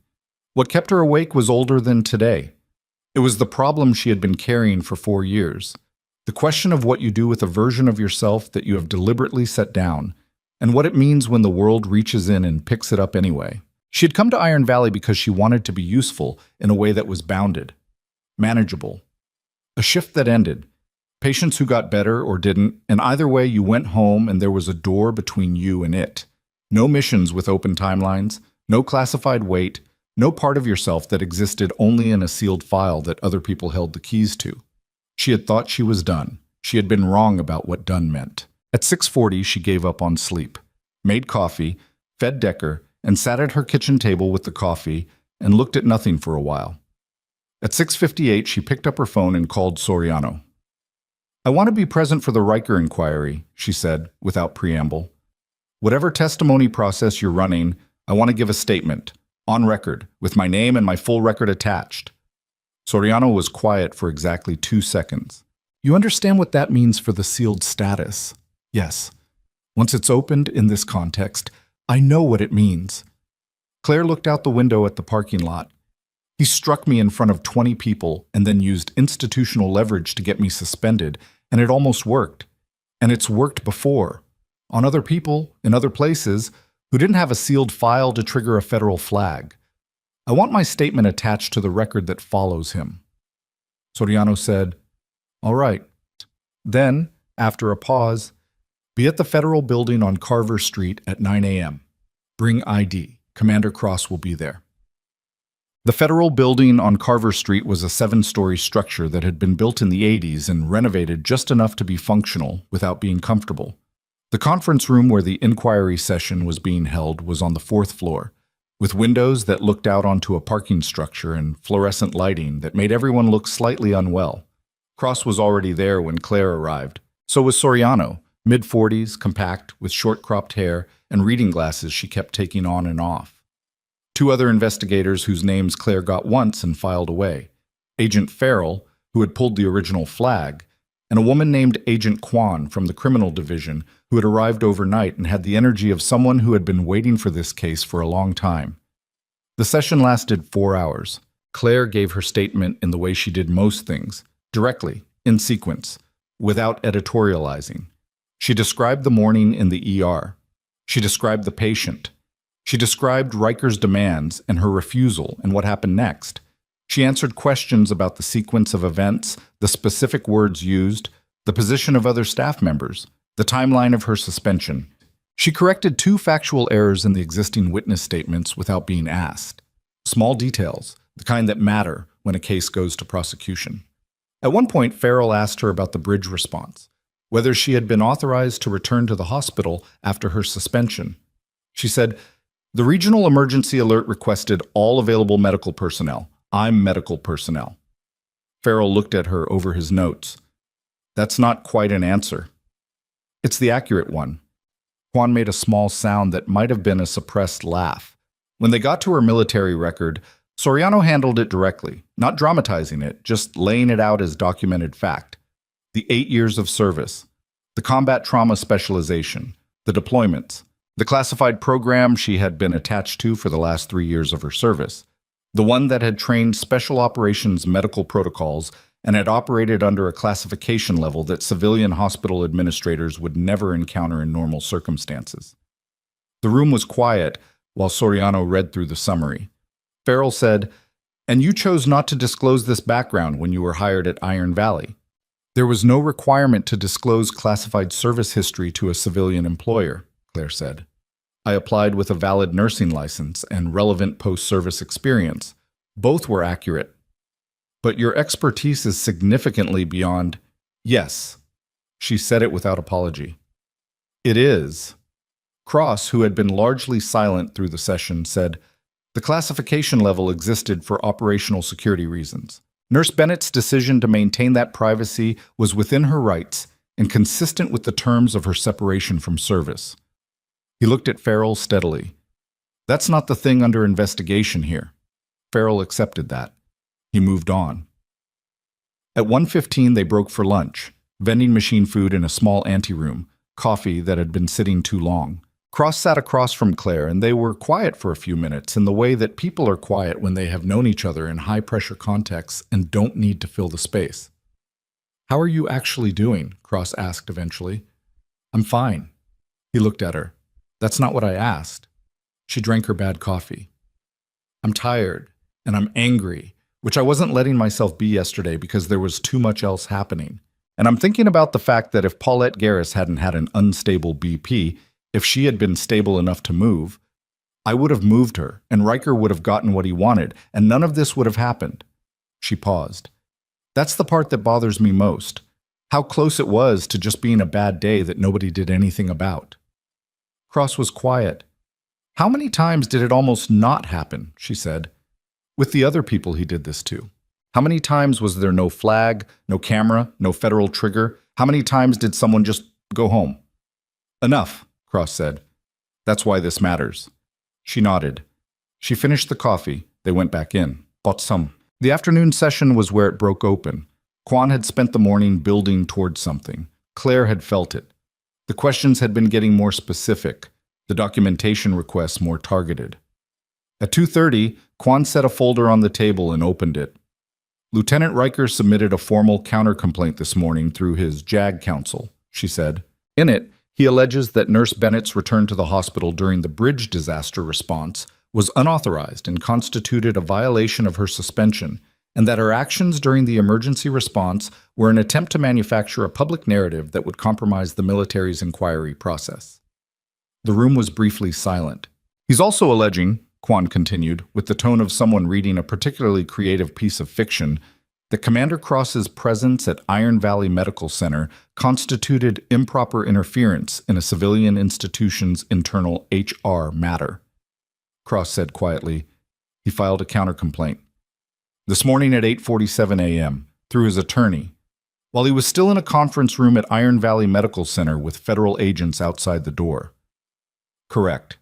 What kept her awake was older than today. It was the problem she had been carrying for 4 years. The question of what you do with a version of yourself that you have deliberately set down, and what it means when the world reaches in and picks it up anyway. She had come to Iron Valley because she wanted to be useful in a way that was bounded, manageable. A shift that ended. Patients who got better or didn't, and either way you went home and there was a door between you and it. No missions with open timelines, no classified weight, no part of yourself that existed only in a sealed file that other people held the keys to. She had thought she was done. She had been wrong about what done meant. At 6:40, she gave up on sleep, made coffee, fed Decker, and sat at her kitchen table with the coffee and looked at nothing for a while. At 6:58, she picked up her phone and called Soriano. I want to be present for the Riker inquiry, she said, without preamble. Whatever testimony process you're running, I want to give a statement. On record, with my name and my full record attached. Soriano was quiet for exactly 2 seconds. You understand what that means for the sealed status? Yes. Once it's opened in this context, I know what it means. Claire looked out the window at the parking lot. He struck me in front of 20 people and then used institutional leverage to get me suspended, and it almost worked. And it's worked before. On other people, in other places, who didn't have a sealed file to trigger a federal flag. I want my statement attached to the record that follows him. Soriano said, All right. Then, after a pause, be at the federal building on Carver Street at 9 a.m. Bring ID. Commander Cross will be there. The federal building on Carver Street was a 7-story structure that had been built in the 80s and renovated just enough to be functional without being comfortable. The conference room where the inquiry session was being held was on the fourth floor, with windows that looked out onto a parking structure and fluorescent lighting that made everyone look slightly unwell. Cross was already there when Claire arrived. So was Soriano, mid-40s, compact, with short-cropped hair and reading glasses she kept taking on and off. Two other investigators whose names Claire got once and filed away. Agent Farrell, who had pulled the original flag, and a woman named Agent Kwan from the criminal division who had arrived overnight and had the energy of someone who had been waiting for this case for a long time. The session lasted 4 hours. Claire gave her statement in the way she did most things, directly, in sequence, without editorializing. She described the morning in the ER. She described the patient. She described Riker's demands and her refusal and what happened next. She answered questions about the sequence of events, the specific words used, the position of other staff members, the timeline of her suspension. She corrected 2 factual errors in the existing witness statements without being asked. Small details, the kind that matter when a case goes to prosecution. At one point, Farrell asked her about the bridge response, whether she had been authorized to return to the hospital after her suspension. She said, "The regional emergency alert requested all available medical personnel. I'm medical personnel." Farrell looked at her over his notes. "That's not quite an answer." "It's the accurate one." Kwan made a small sound that might have been a suppressed laugh. When they got to her military record, Soriano handled it directly, not dramatizing it, just laying it out as documented fact. The 8 years of service, the combat trauma specialization, the deployments, the classified program she had been attached to for the last 3 years of her service, the one that had trained special operations medical protocols and had operated under a classification level that civilian hospital administrators would never encounter in normal circumstances. The room was quiet while Soriano read through the summary. Farrell said, "And you chose not to disclose this background when you were hired at Iron Valley. There was no requirement to disclose classified service history to a civilian employer," Claire said. "I applied with a valid nursing license and relevant post-service experience. Both were accurate. But your expertise is significantly beyond—" "Yes." She said it without apology. "It is." Cross, who had been largely silent through the session, said, "The classification level existed for operational security reasons. Nurse Bennett's decision to maintain that privacy was within her rights and consistent with the terms of her separation from service." He looked at Farrell steadily. "That's not the thing under investigation here." Farrell accepted that. He moved on. At 1:15 they broke for lunch, vending machine food in a small anteroom, coffee that had been sitting too long. Cross sat across from Claire, and they were quiet for a few minutes in the way that people are quiet when they have known each other in high-pressure contexts and don't need to fill the space. "How are you actually doing?" Cross asked eventually. "I'm fine." He looked at her. "That's not what I asked." She drank her bad coffee. "I'm tired, and I'm angry, which I wasn't letting myself be yesterday because there was too much else happening. And I'm thinking about the fact that if Paulette Garris hadn't had an unstable BP, if she had been stable enough to move, I would have moved her, and Riker would have gotten what he wanted, and none of this would have happened." She paused. "That's the part that bothers me most. How close it was to just being a bad day that nobody did anything about." Cross was quiet. "How many times did it almost not happen?" she said. "With the other people he did this to. How many times was there no flag, no camera, no federal trigger? How many times did someone just go home?" "Enough," Cross said. "That's why this matters." She nodded. She finished the coffee. They went back in. Bought some. The afternoon session was where it broke open. Kwan had spent the morning building towards something. Claire had felt it. The questions had been getting more specific, the documentation requests more targeted. At 2:30, Kwan set a folder on the table and opened it. "Lieutenant Riker submitted a formal counter-complaint this morning through his JAG counsel," she said. "In it, he alleges that Nurse Bennett's return to the hospital during the bridge disaster response was unauthorized and constituted a violation of her suspension, and that her actions during the emergency response were an attempt to manufacture a public narrative that would compromise the military's inquiry process." The room was briefly silent. "He's also alleging," Kwan continued, with the tone of someone reading a particularly creative piece of fiction, that Commander Cross's presence at Iron Valley Medical Center constituted improper interference in a civilian institution's internal HR matter. Cross said quietly. He filed a counter-complaint. This morning at 8:47 a.m., through his attorney, while he was still in a conference room at Iron Valley Medical Center with federal agents outside the door. Correct.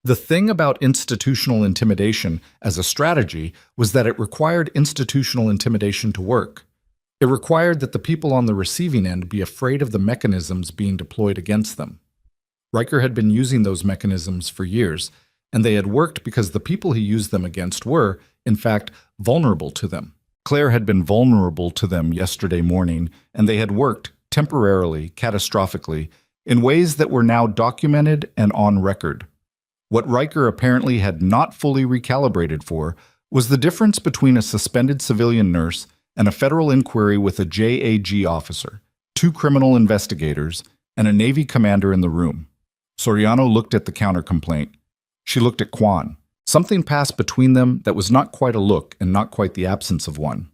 The thing about institutional intimidation as a strategy was that it required institutional intimidation to work. It required that the people on the receiving end be afraid of the mechanisms being deployed against them. Riker had been using those mechanisms for years, and they had worked because the people he used them against were, in fact, vulnerable to them. Claire had been vulnerable to them yesterday morning, and they had worked, temporarily, catastrophically, in ways that were now documented and on record. What Riker apparently had not fully recalibrated for was the difference between a suspended civilian nurse and a federal inquiry with a JAG officer, 2 criminal investigators, and a Navy commander in the room. Soriano looked at the counter-complaint. She looked at Quan. Something passed between them that was not quite a look and not quite the absence of one.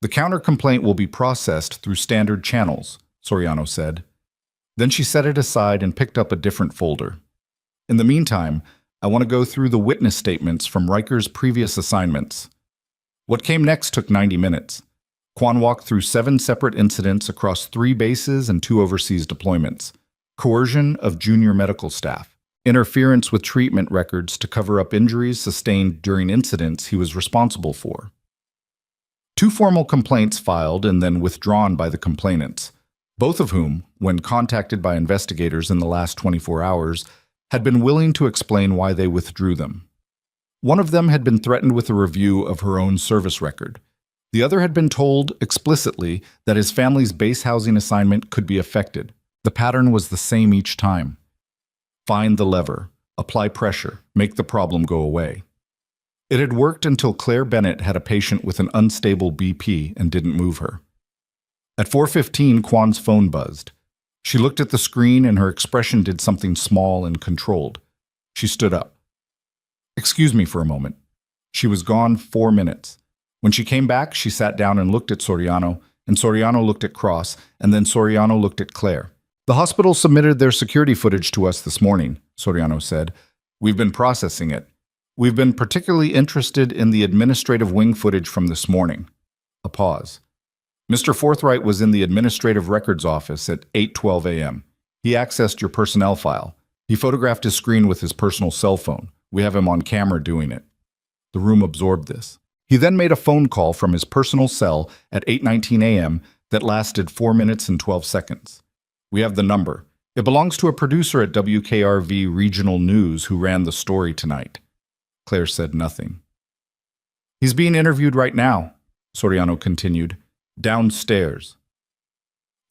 The counter-complaint will be processed through standard channels, Soriano said. Then she set it aside and picked up a different folder. In the meantime, I want to go through the witness statements from Riker's previous assignments. What came next took 90 minutes. Quan walked through 7 separate incidents across 3 bases and 2 overseas deployments. Coercion of junior medical staff. Interference with treatment records to cover up injuries sustained during incidents he was responsible for. 2 formal complaints filed and then withdrawn by the complainants, both of whom, when contacted by investigators in the last 24 hours, had been willing to explain why they withdrew them. One of them had been threatened with a review of her own service record. The other had been told explicitly that his family's base housing assignment could be affected. The pattern was the same each time. Find the lever, apply pressure, make the problem go away. It had worked until Claire Bennett had a patient with an unstable BP and didn't move her. At 4:15, Quan's phone buzzed. She looked at the screen and her expression did something small and controlled. She stood up. Excuse me for a moment. She was gone 4 minutes. When she came back, she sat down and looked at Soriano, and Soriano looked at Cross, and then Soriano looked at Claire. The hospital submitted their security footage to us this morning, Soriano said. We've been processing it. We've been particularly interested in the administrative wing footage from this morning. A pause. Mr. Forthright was in the administrative records office at 8:12 a.m. He accessed your personnel file. He photographed his screen with his personal cell phone. We have him on camera doing it. The room absorbed this. He then made a phone call from his personal cell at 8:19 a.m. that lasted 4 minutes and 12 seconds. We have the number. It belongs to a producer at WKRV Regional News who ran the story tonight. Claire said nothing. He's being interviewed right now, Soriano continued. Downstairs.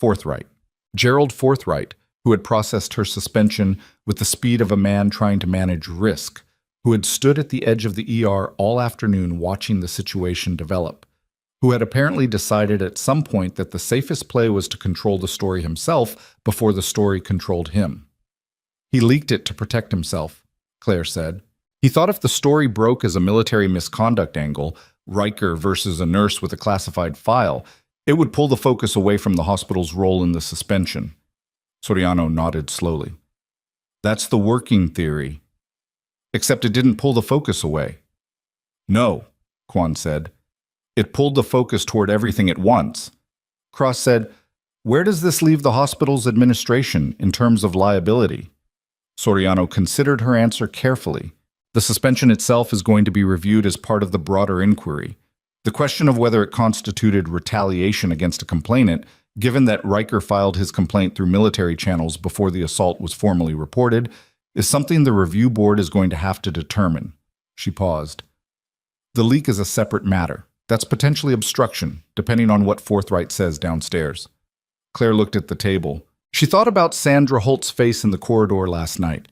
Forthright. Gerald Forthright, who had processed her suspension with the speed of a man trying to manage risk, who had stood at the edge of the ER all afternoon watching the situation develop, who had apparently decided at some point that the safest play was to control the story himself before the story controlled him. He leaked it to protect himself, Claire said. He thought if the story broke as a military misconduct angle, Riker versus a nurse with a classified file, it would pull the focus away from the hospital's role in the suspension. Soriano nodded slowly. That's the working theory. Except it didn't pull the focus away. No, Quan said. It pulled the focus toward everything at once. Cross said, where does this leave the hospital's administration in terms of liability? Soriano considered her answer carefully. The suspension itself is going to be reviewed as part of the broader inquiry. The question of whether it constituted retaliation against a complainant, given that Riker filed his complaint through military channels before the assault was formally reported, is something the review board is going to have to determine. She paused. The leak is a separate matter. That's potentially obstruction, depending on what Forthright says downstairs. Claire looked at the table. She thought about Sandra Holt's face in the corridor last night.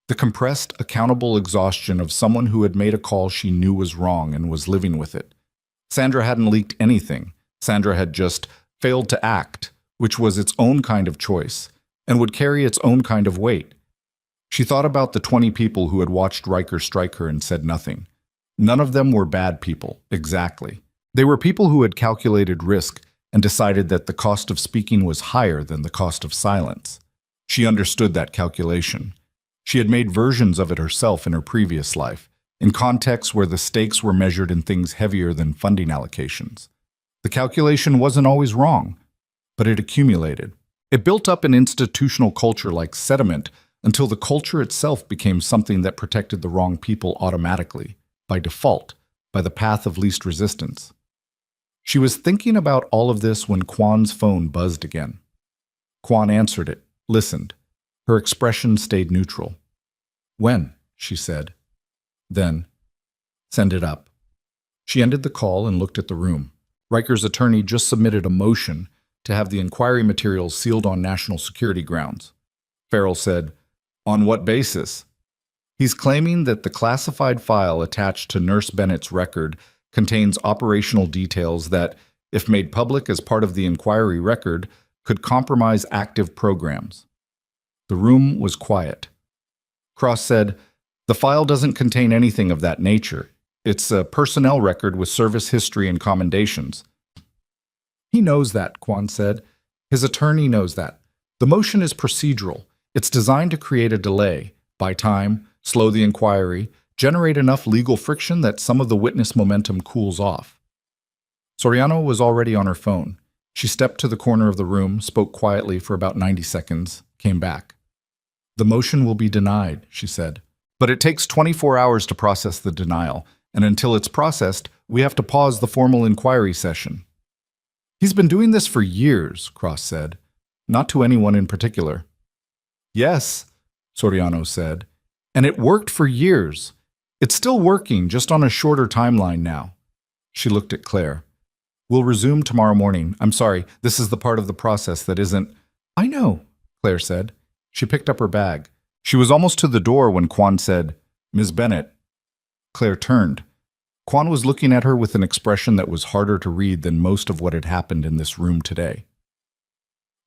The compressed, accountable exhaustion of someone who had made a call she knew was wrong and was living with it. Sandra hadn't leaked anything. Sandra had just failed to act, which was its own kind of choice, and would carry its own kind of weight. She thought about the 20 people who had watched Riker strike her and said nothing. None of them were bad people, exactly. They were people who had calculated risk and decided that the cost of speaking was higher than the cost of silence. She understood that calculation. She had made versions of it herself in her previous life, in contexts where the stakes were measured in things heavier than funding allocations. The calculation wasn't always wrong, but it accumulated. It built up an institutional culture like sediment until the culture itself became something that protected the wrong people automatically, by default, by the path of least resistance. She was thinking about all of this when Kwan's phone buzzed again. Kwan answered it, listened. Her expression stayed neutral. "When?" she said. Then, "Send it up." She ended the call and looked at the room. Riker's attorney just submitted a motion to have the inquiry materials sealed on national security grounds. Farrell said, "On what basis?" "He's claiming that the classified file attached to Nurse Bennett's record contains operational details that, if made public as part of the inquiry record, could compromise active programs." The room was quiet. Cross said, "The file doesn't contain anything of that nature. It's a personnel record with service history and commendations." "He knows that," Kwan said. "His attorney knows that. The motion is procedural. It's designed to create a delay, buy time, slow the inquiry, generate enough legal friction that some of the witness momentum cools off." Soriano was already on her phone. She stepped to the corner of the room, spoke quietly for about 90 seconds, came back. "The motion will be denied," she said. "But it takes 24 hours to process the denial, and until it's processed, we have to pause the formal inquiry session." "He's been doing this for years," Cross said. "Not to anyone in particular." "Yes," Soriano said, "and it worked for years. It's still working, just on a shorter timeline now." She looked at Claire. "We'll resume tomorrow morning. I'm sorry, this is the part of the process that isn't—" "I know," Claire said. She picked up her bag. She was almost to the door when Kwan said, "Ms. Bennett." Claire turned. Kwan was looking at her with an expression that was harder to read than most of what had happened in this room today.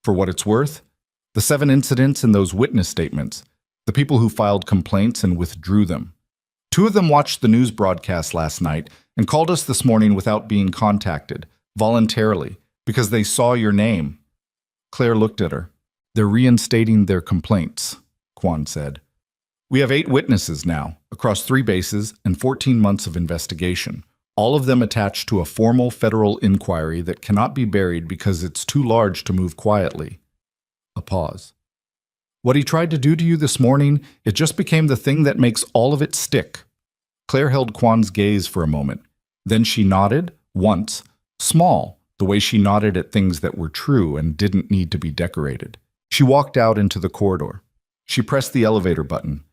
For what it's worth, the 7 incidents in those witness statements, the people who filed complaints and withdrew them. 2 of them watched the news broadcast last night and called us this morning without being contacted, voluntarily, because they saw your name. Claire looked at her. "They're reinstating their complaints," Kwan said. "We have 8 witnesses now, across 3 bases and 14 months of investigation, all of them attached to a formal federal inquiry that cannot be buried because it's too large to move quietly." A pause. "What he tried to do to you this morning, it just became the thing that makes all of it stick." Claire held Kwan's gaze for a moment. Then she nodded, once, small, the way she nodded at things that were true and didn't need to be decorated. She walked out into the corridor. She pressed the elevator button.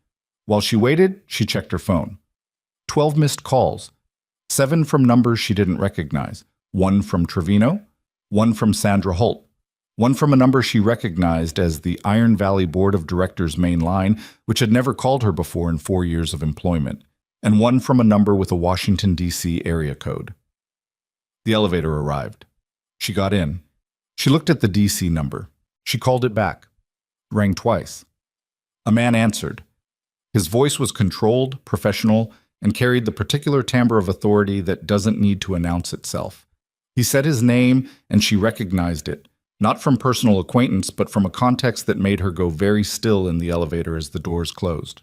While she waited, she checked her phone. 12 missed calls. 7 from numbers she didn't recognize. 1 from Trevino, 1 from Sandra Holt, 1 from a number she recognized as the Iron Valley Board of Directors main line, which had never called her before in 4 years of employment, and 1 from a number with a Washington, D.C. area code. The elevator arrived. She got in. She looked at the D.C. number. She called it back. Rang twice. A man answered. His voice was controlled, professional, and carried the particular timbre of authority that doesn't need to announce itself. He said his name, and she recognized it, not from personal acquaintance, but from a context that made her go very still in the elevator as the doors closed.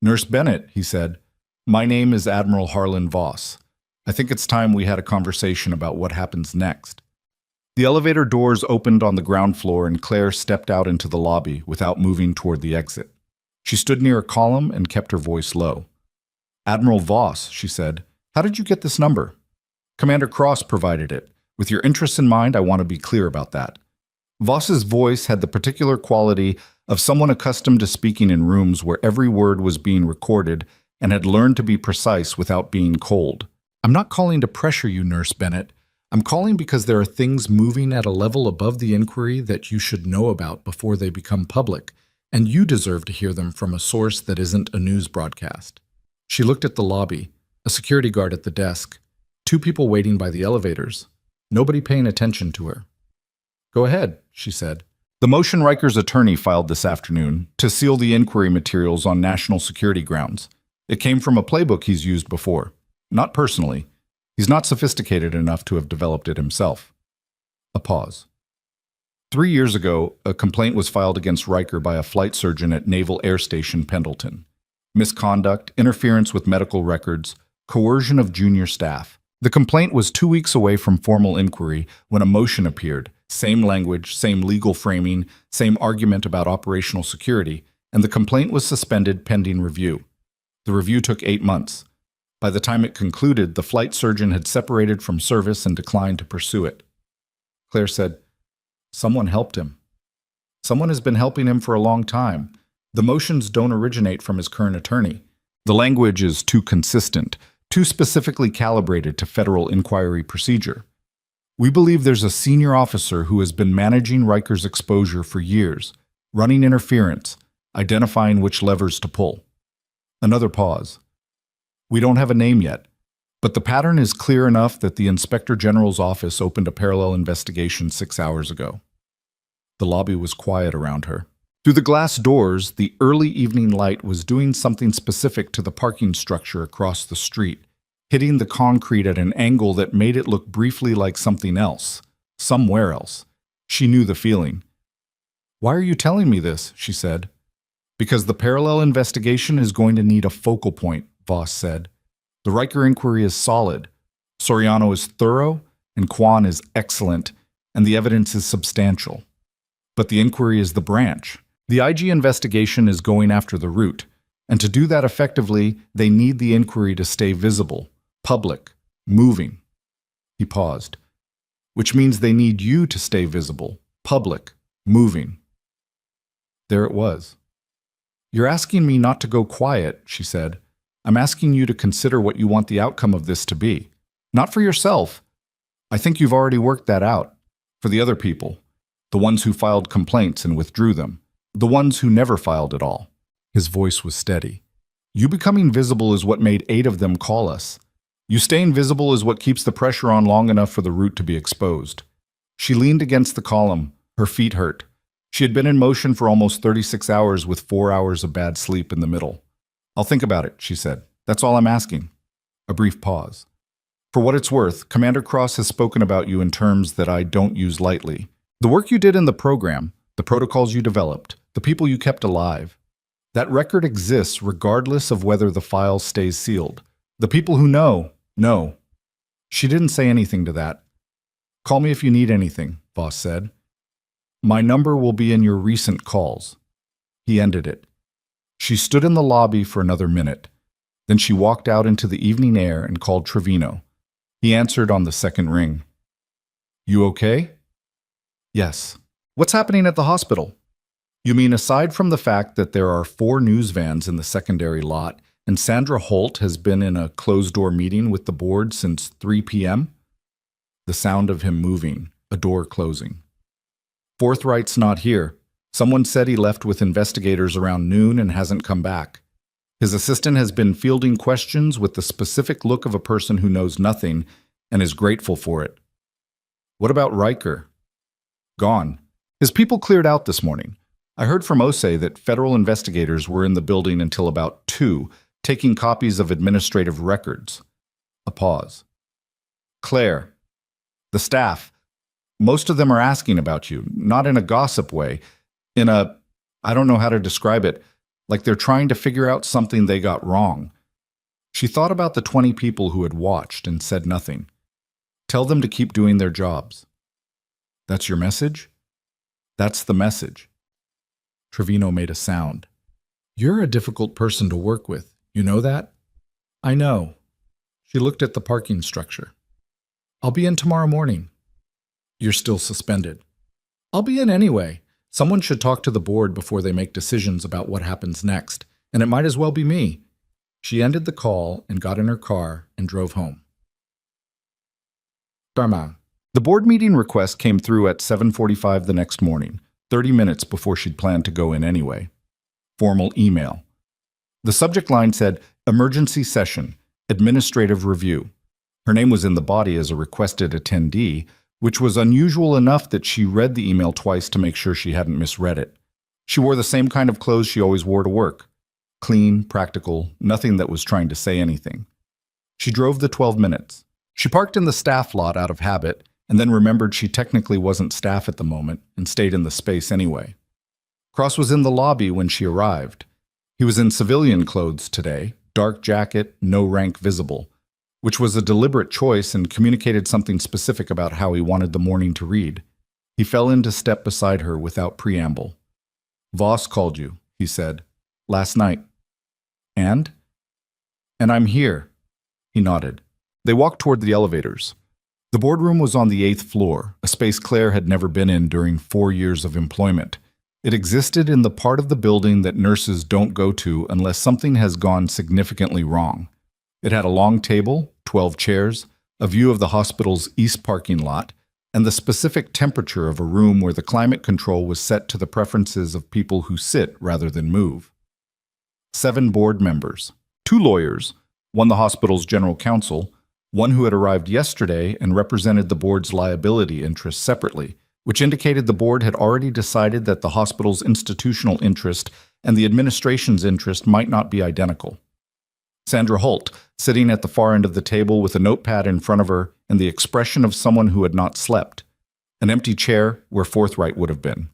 "Nurse Bennett," he said, "my name is Admiral Harlan Voss. I think it's time we had a conversation about what happens next." The elevator doors opened on the ground floor and Claire stepped out into the lobby without moving toward the exit. She stood near a column and kept her voice low. "Admiral Voss," she said, "how did you get this number?" "Commander Cross provided it. With your interests in mind, I want to be clear about that." Voss's voice had the particular quality of someone accustomed to speaking in rooms where every word was being recorded and had learned to be precise without being cold. "I'm not calling to pressure you, Nurse Bennett. I'm calling because there are things moving at a level above the inquiry that you should know about before they become public, and you deserve to hear them from a source that isn't a news broadcast." She looked at the lobby, a security guard at the desk, 2 people waiting by the elevators, nobody paying attention to her. "Go ahead," she said. "The motion Riker's attorney filed this afternoon to seal the inquiry materials on national security grounds. It came from a playbook he's used before. Not personally. He's not sophisticated enough to have developed it himself. A pause. 3 years ago, a complaint was filed against Riker by a flight surgeon at Naval Air Station Pendleton. Misconduct, interference with medical records, coercion of junior staff. The complaint was 2 weeks away from formal inquiry when a motion appeared. Same language, same legal framing, same argument about operational security, and the complaint was suspended pending review. The review took 8 months. By the time it concluded, the flight surgeon had separated from service and declined to pursue it. Claire said, "Someone helped him. Someone has been helping him for a long time. The motions don't originate from his current attorney. The language is too consistent, too specifically calibrated to federal inquiry procedure. We believe there's a senior officer who has been managing Riker's exposure for years, running interference, identifying which levers to pull." Another pause. "We don't have a name yet, but the pattern is clear enough that the Inspector General's office opened a parallel investigation 6 hours ago." The lobby was quiet around her. Through the glass doors, the early evening light was doing something specific to the parking structure across the street, hitting the concrete at an angle that made it look briefly like something else, somewhere else. She knew the feeling. "Why are you telling me this?" she said. "Because the parallel investigation is going to need a focal point," Voss said. "The Riker inquiry is solid. Soriano is thorough, and Kwan is excellent, and the evidence is substantial. But the inquiry is the branch. The IG investigation is going after the root, and to do that effectively, they need the inquiry to stay visible, public, moving." He paused. "Which means they need you to stay visible, public, moving." There it was. "You're asking me not to go quiet," she said. "I'm asking you to consider what you want the outcome of this to be. Not for yourself. I think you've already worked that out. For the other people. The ones who filed complaints and withdrew them. The ones who never filed at all." His voice was steady. "You becoming visible is what made 8 of them call us. You staying visible is what keeps the pressure on long enough for the root to be exposed." She leaned against the column. Her feet hurt. She had been in motion for almost 36 hours with 4 hours of bad sleep in the middle. "I'll think about it," she said. "That's all I'm asking." A brief pause. "For what it's worth, Commander Cross has spoken about you in terms that I don't use lightly. The work you did in the program, the protocols you developed, the people you kept alive. That record exists regardless of whether the file stays sealed. The people who know. She didn't say anything to that. "Call me if you need anything," Voss said. "My number will be in your recent calls." He ended it. She stood in the lobby for another minute. Then she walked out into the evening air and called Trevino. He answered on the second ring. "You okay?" "Yes." "What's happening at the hospital?" "You mean aside from the fact that there are 4 news vans in the secondary lot, and Sandra Holt has been in a closed-door meeting with the board since 3 p.m.? The sound of him moving, a door closing. "Forthright's not here. Someone said he left with investigators around noon and hasn't come back. His assistant has been fielding questions with the specific look of a person who knows nothing and is grateful for it." "What about Riker?" "Gone. His people cleared out this morning. I heard from Ose that federal investigators were in the building until about 2, taking copies of administrative records." A pause. "Claire, the staff, most of them are asking about you, not in a gossip way, I don't know how to describe it, like they're trying to figure out something they got wrong." She thought about the 20 people who had watched and said nothing. "Tell them to keep doing their jobs." "That's your message?" "That's the message." Trevino made a sound. "You're a difficult person to work with. You know that?" "I know." She looked at the parking structure. "I'll be in tomorrow morning." "You're still suspended." "I'll be in anyway. Someone should talk to the board before they make decisions about what happens next, and it might as well be me." She ended the call and got in her car and drove home. Darman. The board meeting request came through at 7:45 the next morning, 30 minutes before she'd planned to go in anyway. Formal email. The subject line said, "Emergency Session, Administrative Review." Her name was in the body as a requested attendee, which was unusual enough that she read the email twice to make sure she hadn't misread it. She wore the same kind of clothes she always wore to work. Clean, practical, nothing that was trying to say anything. She drove the 12 minutes. She parked in the staff lot out of habit, and then remembered she technically wasn't staff at the moment and stayed in the space anyway. Cross was in the lobby when she arrived. He was in civilian clothes today, dark jacket, no rank visible, which was a deliberate choice and communicated something specific about how he wanted the morning to read. He fell into step beside her without preamble. "Voss called you," he said, "last night." "And?" "And I'm here." He nodded. They walked toward the elevators. The boardroom was on the 8th floor, a space Claire had never been in during 4 years of employment. It existed in the part of the building that nurses don't go to unless something has gone significantly wrong. It had a long table, 12 chairs, a view of the hospital's east parking lot, and the specific temperature of a room where the climate control was set to the preferences of people who sit rather than move. 7 board members, 2 lawyers, one the hospital's general counsel, one who had arrived yesterday and represented the board's liability interests separately, which indicated the board had already decided that the hospital's institutional interest and the administration's interest might not be identical. Sandra Holt, sitting at the far end of the table with a notepad in front of her and the expression of someone who had not slept. An empty chair where Forthright would have been.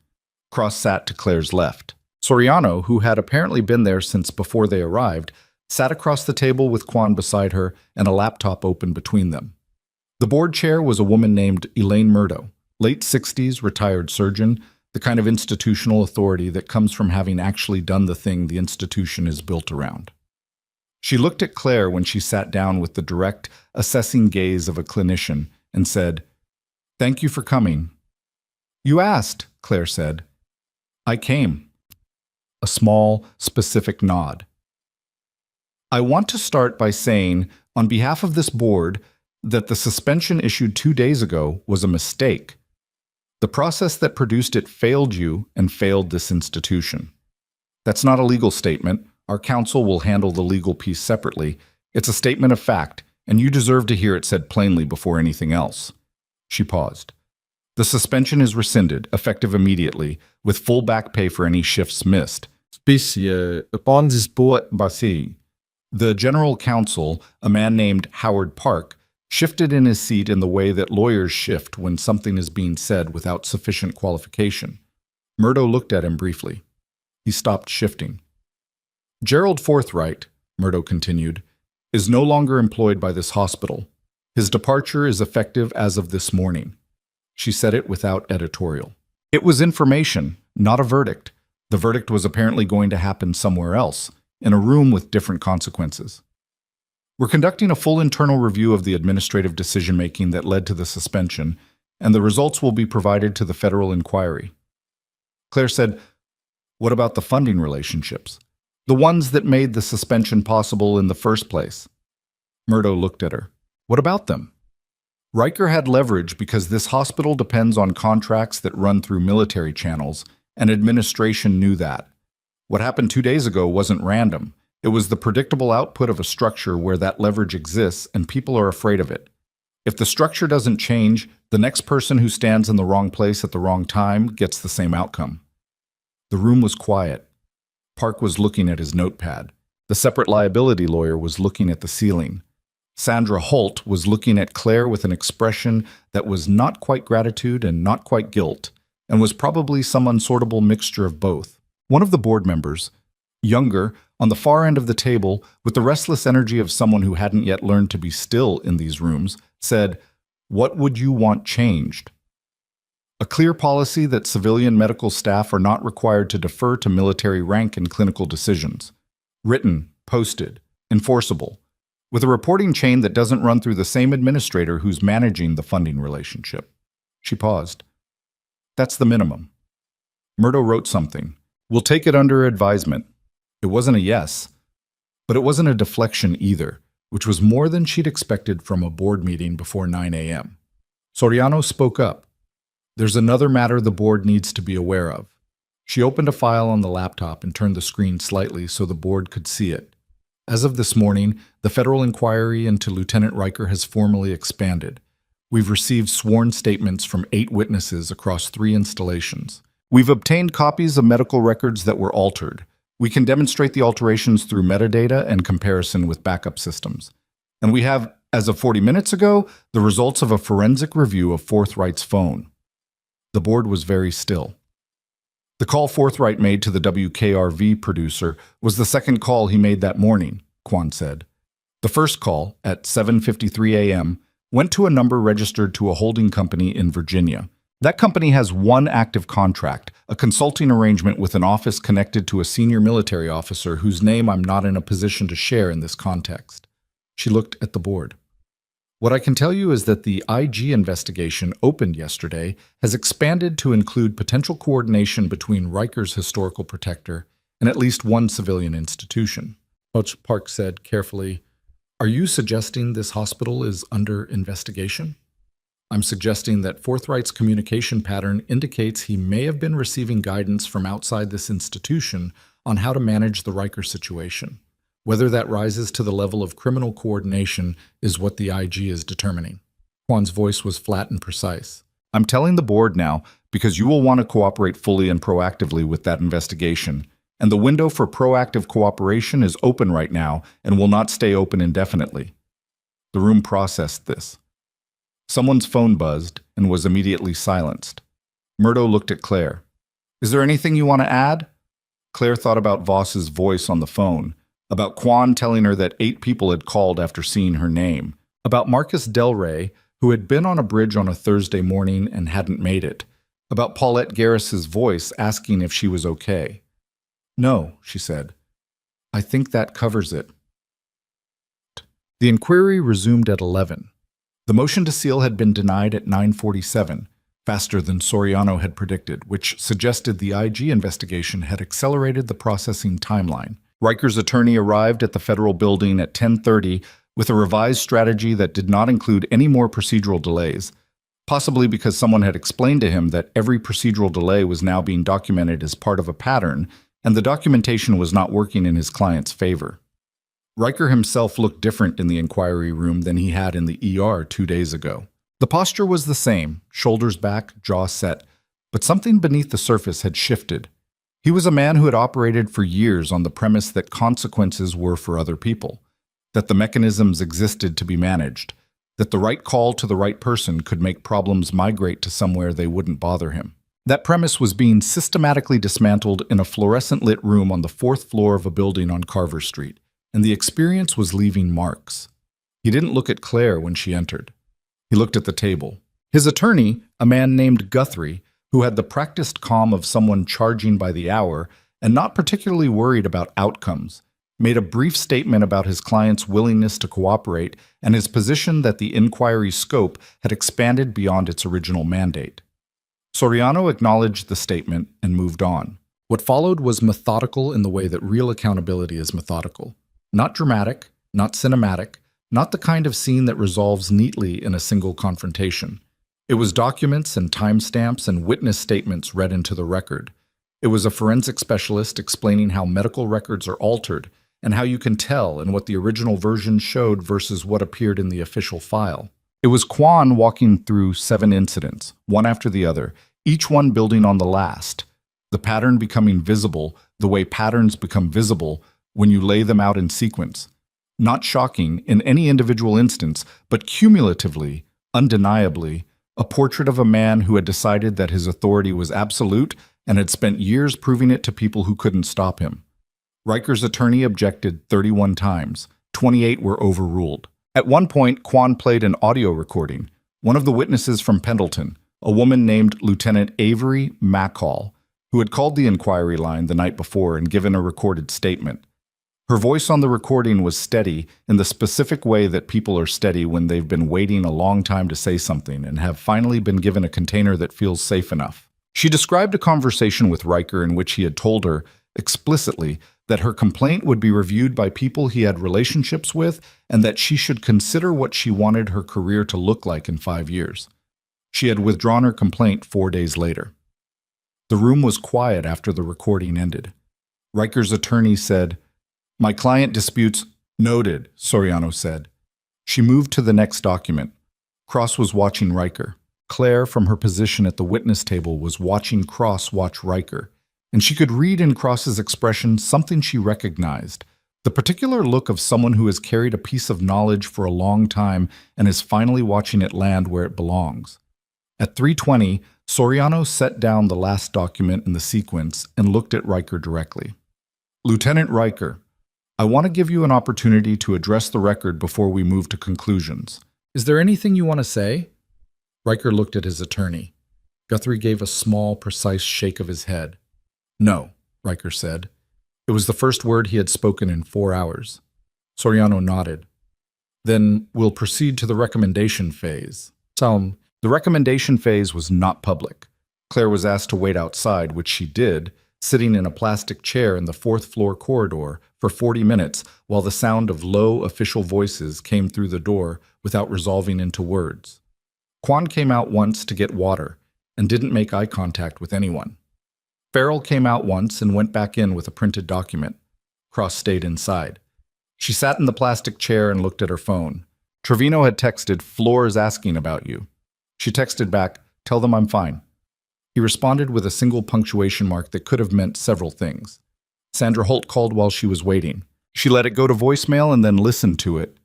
Cross sat to Claire's left. Soriano, who had apparently been there since before they arrived, sat across the table with Quan beside her and a laptop open between them. The board chair was a woman named Elaine Murdo, late 60s, retired surgeon, the kind of institutional authority that comes from having actually done the thing the institution is built around. She looked at Claire when she sat down with the direct, assessing gaze of a clinician and said, "Thank you for coming." "You asked," Claire said. "I came." A small, specific nod. "I want to start by saying, on behalf of this board, that the suspension issued 2 days ago was a mistake. The process that produced it failed you and failed this institution. That's not a legal statement. Our counsel will handle the legal piece separately. It's a statement of fact, and you deserve to hear it said plainly before anything else." She paused. "The suspension is rescinded, effective immediately, with full back pay for any shifts missed." Upon this board, the general counsel, a man named Howard Park, shifted in his seat in the way that lawyers shift when something is being said without sufficient qualification. Murdo looked at him briefly. He stopped shifting. "Gerald Forthright," Murdo continued, "is no longer employed by this hospital. His departure is effective as of this morning." She said it without editorial. It was information, not a verdict. The verdict was apparently going to happen somewhere else, in a room with different consequences. "We're conducting a full internal review of the administrative decision-making that led to the suspension, and the results will be provided to the federal inquiry." Claire said, "What about the funding relationships? The ones that made the suspension possible in the first place?" Murdo looked at her. "What about them?" "Riker had leverage because this hospital depends on contracts that run through military channels, and administration knew that. What happened 2 days ago wasn't random. It was the predictable output of a structure where that leverage exists and people are afraid of it. If the structure doesn't change, the next person who stands in the wrong place at the wrong time gets the same outcome." The room was quiet. Park was looking at his notepad. The separate liability lawyer was looking at the ceiling. Sandra Holt was looking at Claire with an expression that was not quite gratitude and not quite guilt, and was probably some unsortable mixture of both. One of the board members, younger, on the far end of the table, with the restless energy of someone who hadn't yet learned to be still in these rooms, said, "What would you want changed?" "A clear policy that civilian medical staff are not required to defer to military rank in clinical decisions. Written, posted, enforceable, with a reporting chain that doesn't run through the same administrator who's managing the funding relationship." She paused. "That's the minimum." Murdo wrote something. "We'll take it under advisement." It wasn't a yes, but it wasn't a deflection either, which was more than she'd expected from a board meeting before 9 a.m. Soriano spoke up. "There's another matter the board needs to be aware of." She opened a file on the laptop and turned the screen slightly so the board could see it. "As of this morning, the federal inquiry into Lieutenant Riker has formally expanded. We've received sworn statements from 8 witnesses across 3 installations. We've obtained copies of medical records that were altered. We can demonstrate the alterations through metadata and comparison with backup systems. And we have As of 40 minutes ago, the results of a forensic review of Forthright's phone. The board was very still. The call Forthright made to the WKRV producer was the second call he made that morning, Kwan said. The first call, at 7:53 a.m., went to a number registered to a holding company in Virginia. That company has one active contract, a consulting arrangement with an office connected to a senior military officer whose name I'm not in a position to share in this context. She looked at the board. What I can tell you is that the IG investigation opened yesterday has expanded to include potential coordination between Riker's historical protector and at least one civilian institution. Park said carefully, "Are you suggesting this hospital is under investigation?" "I'm suggesting that Forthright's communication pattern indicates he may have been receiving guidance from outside this institution on how to manage the Riker situation. Whether that rises to the level of criminal coordination is what the IG is determining." Kwan's voice was flat and precise. "I'm telling the board now because you will want to cooperate fully and proactively with that investigation, and the window for proactive cooperation is open right now and will not stay open indefinitely." The room processed this. Someone's phone buzzed and was immediately silenced. Murdo looked at Claire. "Is there anything you want to add?" Claire thought about Voss's voice on the phone, about Kwan telling her that 8 people had called after seeing her name, about Marcus Del Rey, who had been on a bridge on a Thursday morning and hadn't made it, about Paulette Garris's voice asking if she was okay. "No," she said. "I think that covers it." The inquiry resumed at 11. The motion to seal had been denied at 9:47, faster than Soriano had predicted, which suggested the IG investigation had accelerated the processing timeline. Riker's attorney arrived at the federal building at 10:30 with a revised strategy that did not include any more procedural delays, possibly because someone had explained to him that every procedural delay was now being documented as part of a pattern, and the documentation was not working in his client's favor. Riker himself looked different in the inquiry room than he had in the ER 2 days ago. The posture was the same, shoulders back, jaw set, but something beneath the surface had shifted. He was a man who had operated for years on the premise that consequences were for other people, that the mechanisms existed to be managed, that the right call to the right person could make problems migrate to somewhere they wouldn't bother him. That premise was being systematically dismantled in a fluorescent-lit room on the 4th floor of a building on Carver Street, and the experience was leaving marks. He didn't look at Claire when she entered. He looked at the table. His attorney, a man named Guthrie, who had the practiced calm of someone charging by the hour and not particularly worried about outcomes, made a brief statement about his client's willingness to cooperate and his position that the inquiry's scope had expanded beyond its original mandate. Soriano acknowledged the statement and moved on. What followed was methodical in the way that real accountability is methodical. Not dramatic, not cinematic, not the kind of scene that resolves neatly in a single confrontation. It was documents and timestamps and witness statements read into the record. It was a forensic specialist explaining how medical records are altered and how you can tell and what the original version showed versus what appeared in the official file. It was Kwan walking through 7 incidents, one after the other, each one building on the last. The pattern becoming visible, the way patterns become visible when you lay them out in sequence. Not shocking in any individual instance, but cumulatively, undeniably, a portrait of a man who had decided that his authority was absolute and had spent years proving it to people who couldn't stop him. Riker's attorney objected 31 times. 28 were overruled. At one point, Kwan played an audio recording. One of the witnesses from Pendleton, a woman named Lieutenant Avery Macall, who had called the inquiry line the night before and given a recorded statement. Her voice on the recording was steady in the specific way that people are steady when they've been waiting a long time to say something and have finally been given a container that feels safe enough. She described a conversation with Riker in which he had told her, explicitly, that her complaint would be reviewed by people he had relationships with and that she should consider what she wanted her career to look like in 5 years. She had withdrawn her complaint 4 days later. The room was quiet after the recording ended. Riker's attorney said, "My client disputes." "Noted," Soriano said. She moved to the next document. Cross was watching Riker. Claire, from her position at the witness table, was watching Cross watch Riker, and she could read in Cross's expression something she recognized, The particular look of someone who has carried a piece of knowledge for a long time and is finally watching it land where it belongs. At 3:20, Soriano set down the last document in the sequence and looked at Riker directly. Lieutenant Riker, I want to give you an opportunity to address the record before we move to conclusions. Is there anything you want to say? Riker looked at his attorney. Guthrie gave a small, precise shake of his head. No, Riker said. It was the first word he had spoken in 4 hours. Soriano nodded. Then we'll proceed to the recommendation phase. The recommendation phase was not public. Claire was asked to wait outside, which she did, sitting in a plastic chair in the 4th-floor corridor for 40 minutes while the sound of low official voices came through the door without resolving into words. Quan came out once to get water and didn't make eye contact with anyone. Farrell came out once and went back in with a printed document. Cross stayed inside. She sat in the plastic chair and looked at her phone. Trevino had texted, "Floor is asking about you." She texted back, "Tell them I'm fine." He responded with a single punctuation mark that could have meant several things. Sandra Holt called while she was waiting. She let it go to voicemail and then listened to it.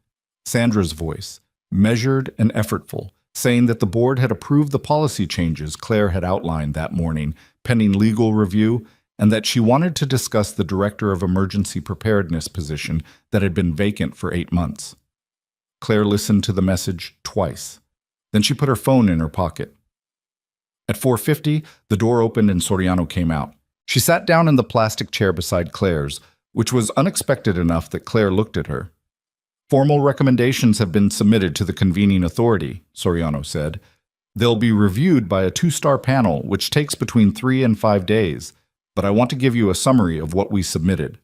Sandra's voice, measured and effortful, saying that the board had approved the policy changes Claire had outlined that morning, pending legal review, and that she wanted to discuss the Director of Emergency Preparedness position that had been vacant for 8 months. Claire listened to the message twice. Then she put her phone in her pocket. At 4:50, the door opened and Soriano came out. She sat down in the plastic chair beside Claire's, which was unexpected enough that Claire looked at her. Formal recommendations have been submitted to the convening authority, Soriano said. They'll be reviewed by a 2-star panel, which takes between 3 and 5 days, but I want to give you a summary of what we submitted.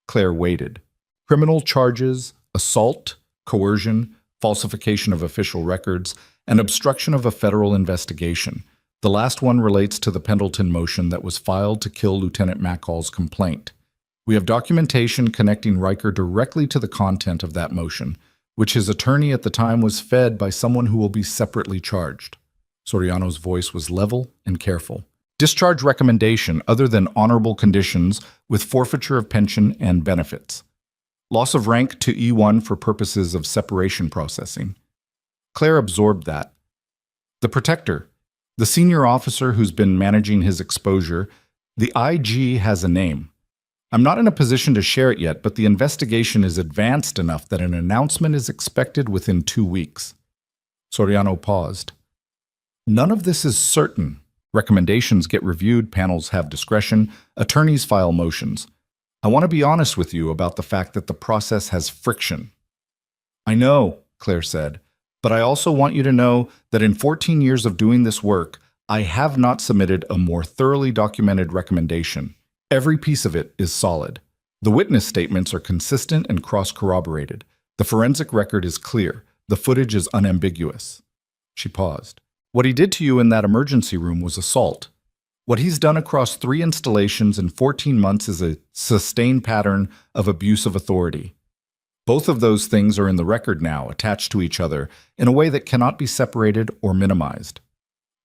Claire waited. Criminal charges, assault, coercion, falsification of official records, and obstruction of a federal investigation. The last one relates to the Pendleton motion that was filed to kill Lieutenant Mackall's complaint. We have documentation connecting Riker directly to the content of that motion, which his attorney at the time was fed by someone who will be separately charged. Soriano's voice was level and careful. Discharge recommendation other than honorable conditions with forfeiture of pension and benefits. Loss of rank to E1 for purposes of separation processing. Claire absorbed that. The protector, the senior officer who's been managing his exposure, the IG has a name. I'm not in a position to share it yet, but the investigation is advanced enough that an announcement is expected within 2 weeks. Soriano paused. None of this is certain. Recommendations get reviewed, panels have discretion, attorneys file motions. I want to be honest with you about the fact that the process has friction. I know, Claire said, but I also want you to know that in 14 years of doing this work, I have not submitted a more thoroughly documented recommendation. Every piece of it is solid. The witness statements are consistent and cross-corroborated. The forensic record is clear. The footage is unambiguous. She paused. What he did to you in that emergency room was assault. What he's done across 3 installations in 14 months is a sustained pattern of abuse of authority. Both of those things are in the record now, attached to each other, in a way that cannot be separated or minimized.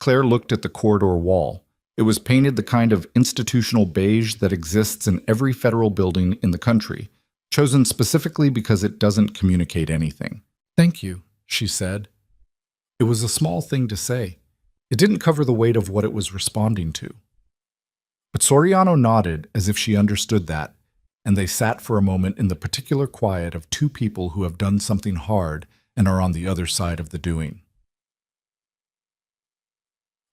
Claire looked at the corridor wall. It was painted the kind of institutional beige that exists in every federal building in the country, chosen specifically because it doesn't communicate anything. Thank you, she said. It was a small thing to say. It didn't cover the weight of what it was responding to. But Soriano nodded as if she understood that, and they sat for a moment in the particular quiet of 2 people who have done something hard and are on the other side of the doing.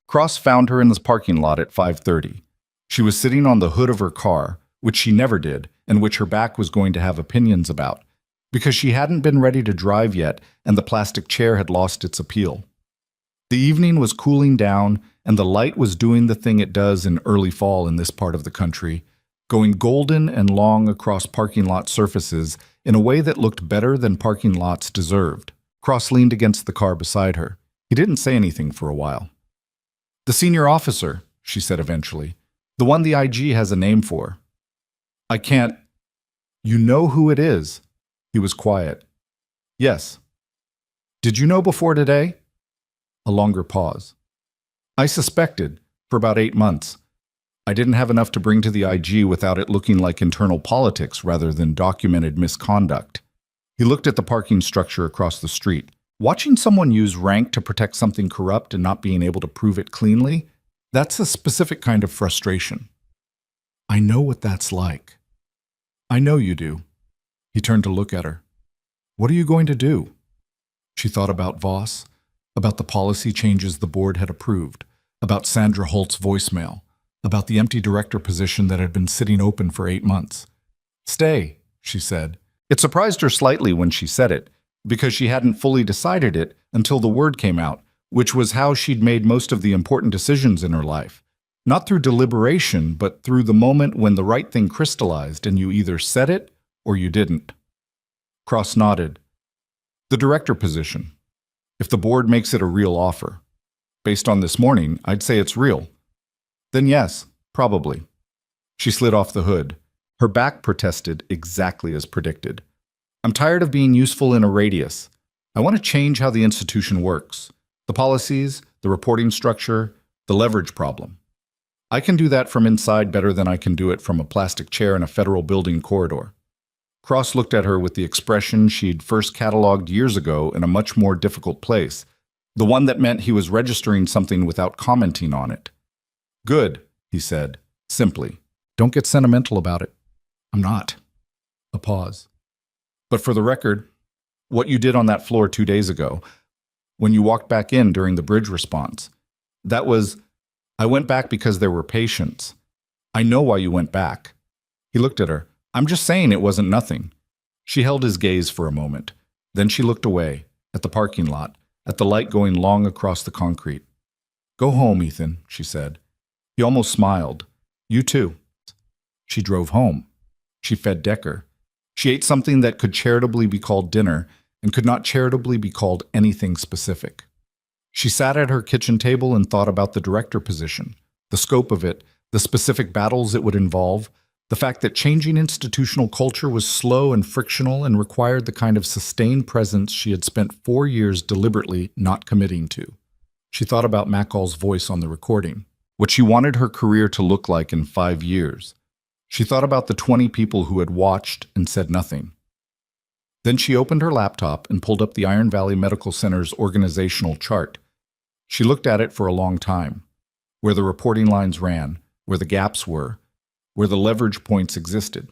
Cross found her in the parking lot at 5:30. She was sitting on the hood of her car, which she never did, and which her back was going to have opinions about, because she hadn't been ready to drive yet and the plastic chair had lost its appeal. The evening was cooling down, and the light was doing the thing it does in early fall in this part of the country, going golden and long across parking lot surfaces in a way that looked better than parking lots deserved. Cross leaned against the car beside her. He didn't say anything for a while. The senior officer, she said eventually. The one the IG has a name for. I can't. You know who it is? He was quiet. Yes. Did you know before today? A longer pause. I suspected, for about 8 months. I didn't have enough to bring to the IG without it looking like internal politics rather than documented misconduct. He looked at the parking structure across the street. Watching someone use rank to protect something corrupt and not being able to prove it cleanly, that's a specific kind of frustration. I know what that's like. I know you do. He turned to look at her. What are you going to do? She thought about Voss, about the policy changes the board had approved, about Sandra Holt's voicemail, about the empty director position that had been sitting open for 8 months. Stay, she said. It surprised her slightly when she said it, because she hadn't fully decided it until the word came out, which was how she'd made most of the important decisions in her life. Not through deliberation, but through the moment when the right thing crystallized and you either said it or you didn't. Cross nodded. The director position. If the board makes it a real offer. Based on this morning, I'd say it's real. Then yes, probably. She slid off the hood. Her back protested exactly as predicted. I'm tired of being useful in a radius. I want to change how the institution works. The policies, the reporting structure, the leverage problem. I can do that from inside better than I can do it from a plastic chair in a federal building corridor. Cross looked at her with the expression she'd first cataloged years ago in a much more difficult place, the one that meant he was registering something without commenting on it. Good, he said, simply. Don't get sentimental about it. I'm not. A pause. But for the record, what you did on that floor 2 days ago, when you walked back in during the bridge response, that was, I went back because there were patients. I know why you went back. He looked at her. I'm just saying it wasn't nothing. She held his gaze for a moment. Then she looked away, at the parking lot, at the light going long across the concrete. Go home, Ethan, she said. He almost smiled. You too. She drove home. She fed Decker. She ate something that could charitably be called dinner and could not charitably be called anything specific. She sat at her kitchen table and thought about the director position, the scope of it, the specific battles it would involve, the fact that changing institutional culture was slow and frictional and required the kind of sustained presence she had spent 4 years deliberately not committing to. She thought about McCall's voice on the recording, what she wanted her career to look like in 5 years. She thought about the 20 people who had watched and said nothing. Then she opened her laptop and pulled up the Iron Valley Medical Center's organizational chart. She looked at it for a long time, where the reporting lines ran, where the gaps were, where the leverage points existed.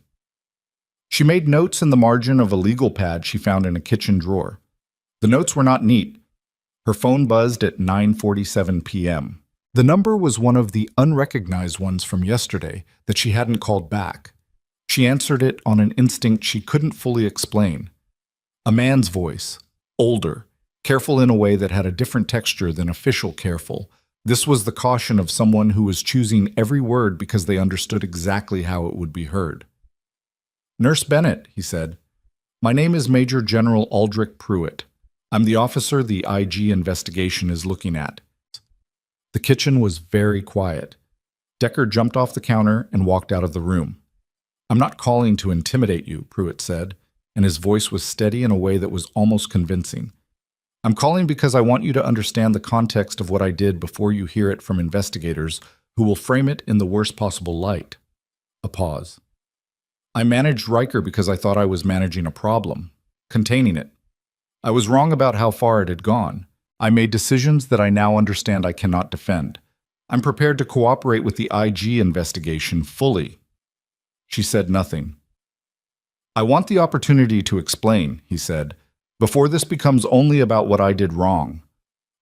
She made notes in the margin of a legal pad she found in a kitchen drawer. The notes were not neat. Her phone buzzed at 9:47 p.m. The number was one of the unrecognized ones from yesterday that she hadn't called back. She answered it on an instinct she couldn't fully explain. A man's voice, older, careful in a way that had a different texture than official careful. This was the caution of someone who was choosing every word because they understood exactly how it would be heard. Nurse Bennett, he said. My name is Major General Aldrich Pruitt. I'm the officer the IG investigation is looking at. The kitchen was very quiet. Decker jumped off the counter and walked out of the room. I'm not calling to intimidate you, Pruitt said, and his voice was steady in a way that was almost convincing. I'm calling because I want you to understand the context of what I did before you hear it from investigators who will frame it in the worst possible light. A pause. I managed Riker because I thought I was managing a problem, containing it. I was wrong about how far it had gone. I made decisions that I now understand I cannot defend. I'm prepared to cooperate with the IG investigation fully. She said nothing. I want the opportunity to explain, he said, before this becomes only about what I did wrong.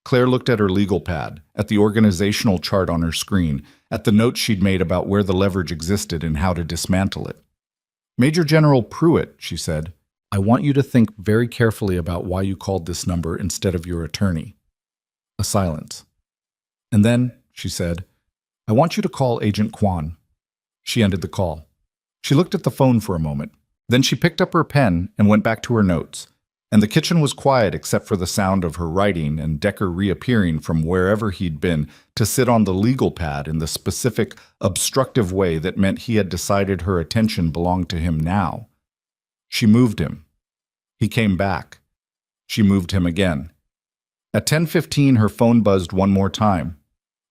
Claire looked at her legal pad, at the organizational chart on her screen, at the notes she'd made about where the leverage existed and how to dismantle it. Major General Pruitt, she said, I want you to think very carefully about why you called this number instead of your attorney. A silence. And then, she said, I want you to call Agent Kwan. She ended the call. She looked at the phone for a moment. Then she picked up her pen and went back to her notes. And the kitchen was quiet except for the sound of her writing and Decker reappearing from wherever he'd been to sit on the legal pad in the specific, obstructive way that meant he had decided her attention belonged to him now. She moved him. He came back. She moved him again. At 10:15, her phone buzzed one more time.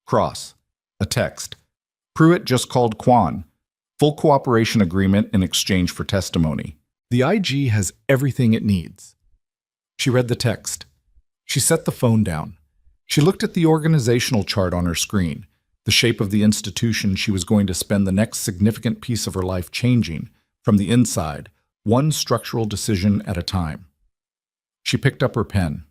Cross. A text. Pruitt just called Quan. Full cooperation agreement in exchange for testimony. The IG has everything it needs. She read the text. She set the phone down. She looked at the organizational chart on her screen, the shape of the institution she was going to spend the next significant piece of her life changing, from the inside, one structural decision at a time. She picked up her pen.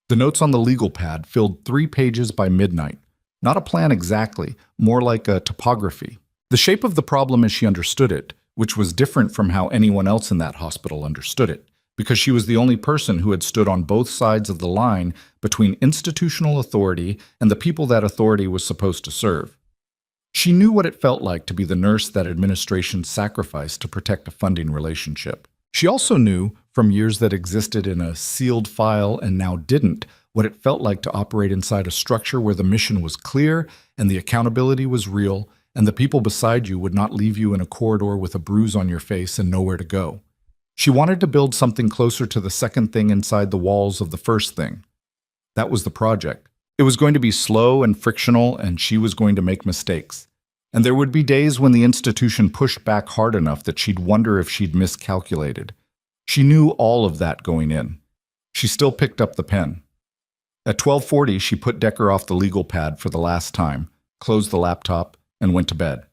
The notes on the legal pad filled 3 pages by midnight. Not a plan exactly, more like a topography. The shape of the problem as she understood it, which was different from how anyone else in that hospital understood it, because she was the only person who had stood on both sides of the line between institutional authority and the people that authority was supposed to serve. She knew what it felt like to be the nurse that administration sacrificed to protect a funding relationship. She also knew, from years that existed in a sealed file and now didn't, what it felt like to operate inside a structure where the mission was clear and the accountability was real, and the people beside you would not leave you in a corridor with a bruise on your face and nowhere to go. She wanted to build something closer to the second thing inside the walls of the first thing. That was the project. It was going to be slow and frictional, and she was going to make mistakes. And there would be days when the institution pushed back hard enough that she'd wonder if she'd miscalculated. She knew all of that going in. She still picked up the pen. At 12:40, she put Decker off the legal pad for the last time, closed the laptop, and went to bed.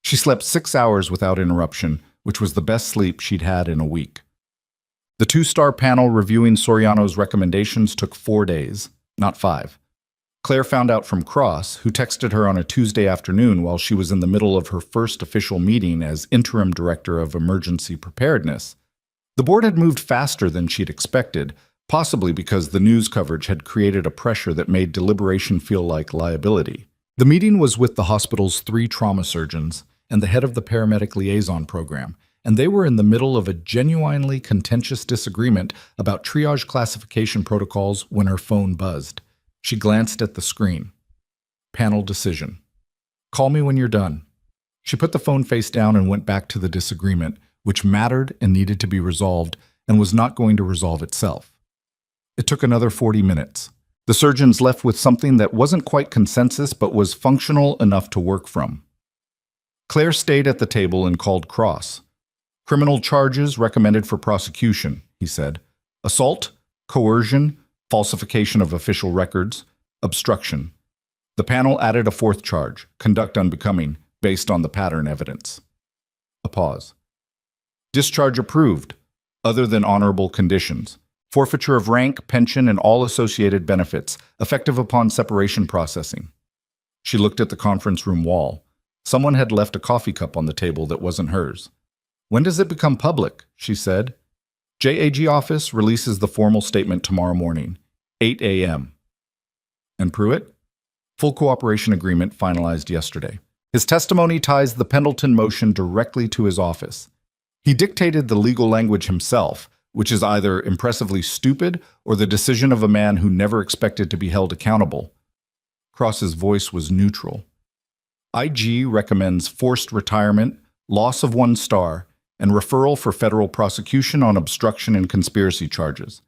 She slept 6 hours without interruption, which was the best sleep she'd had in a week. The 2-star panel reviewing Soriano's recommendations took 4 days, not 5. Claire found out from Cross, who texted her on a Tuesday afternoon while she was in the middle of her first official meeting as interim director of emergency preparedness. The board had moved faster than she'd expected, possibly because the news coverage had created a pressure that made deliberation feel like liability. The meeting was with the hospital's 3 trauma surgeons and the head of the paramedic liaison program, and they were in the middle of a genuinely contentious disagreement about triage classification protocols when her phone buzzed. She glanced at the screen. Panel decision. Call me when you're done. She put the phone face down and went back to the disagreement, which mattered and needed to be resolved and was not going to resolve itself. It took another 40 minutes. The surgeons left with something that wasn't quite consensus but was functional enough to work from. Claire stayed at the table and called Cross. Criminal charges recommended for prosecution, he said. Assault, coercion, falsification of official records, obstruction. The panel added a 4th charge, conduct unbecoming, based on the pattern evidence. A pause. Discharge approved, other than honorable conditions. Forfeiture of rank, pension, and all associated benefits, effective upon separation processing. She looked at the conference room wall. Someone had left a coffee cup on the table that wasn't hers. When does it become public? She said. JAG office releases the formal statement tomorrow morning, 8 a.m. And Pruitt? Full cooperation agreement finalized yesterday. His testimony ties the Pendleton motion directly to his office. He dictated the legal language himself, which is either impressively stupid or the decision of a man who never expected to be held accountable. Cross's voice was neutral. IG recommends forced retirement, loss of 1 star, and referral for federal prosecution on obstruction and conspiracy charges.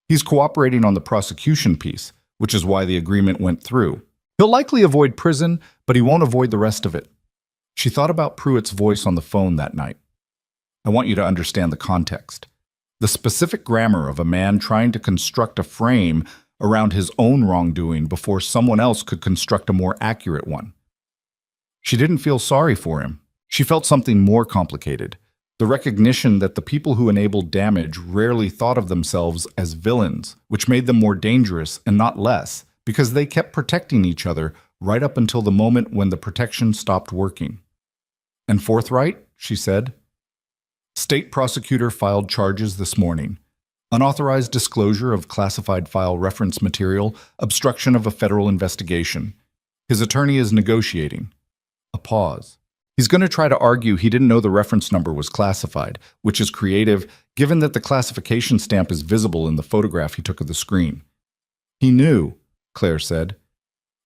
He's cooperating on the prosecution piece, which is why the agreement went through. He'll likely avoid prison, but he won't avoid the rest of it. She thought about Pruitt's voice on the phone that night. I want you to understand the context. The specific grammar of a man trying to construct a frame around his own wrongdoing before someone else could construct a more accurate one. She didn't feel sorry for him. She felt something more complicated. The recognition that the people who enabled damage rarely thought of themselves as villains, which made them more dangerous and not less, because they kept protecting each other right up until the moment when the protection stopped working. And forthright, she said. State prosecutor filed charges this morning. Unauthorized disclosure of classified file reference material, obstruction of a federal investigation. His attorney is negotiating. A pause. He's going to try to argue he didn't know the reference number was classified, which is creative given that the classification stamp is visible in the photograph he took of the screen. He knew, Claire said.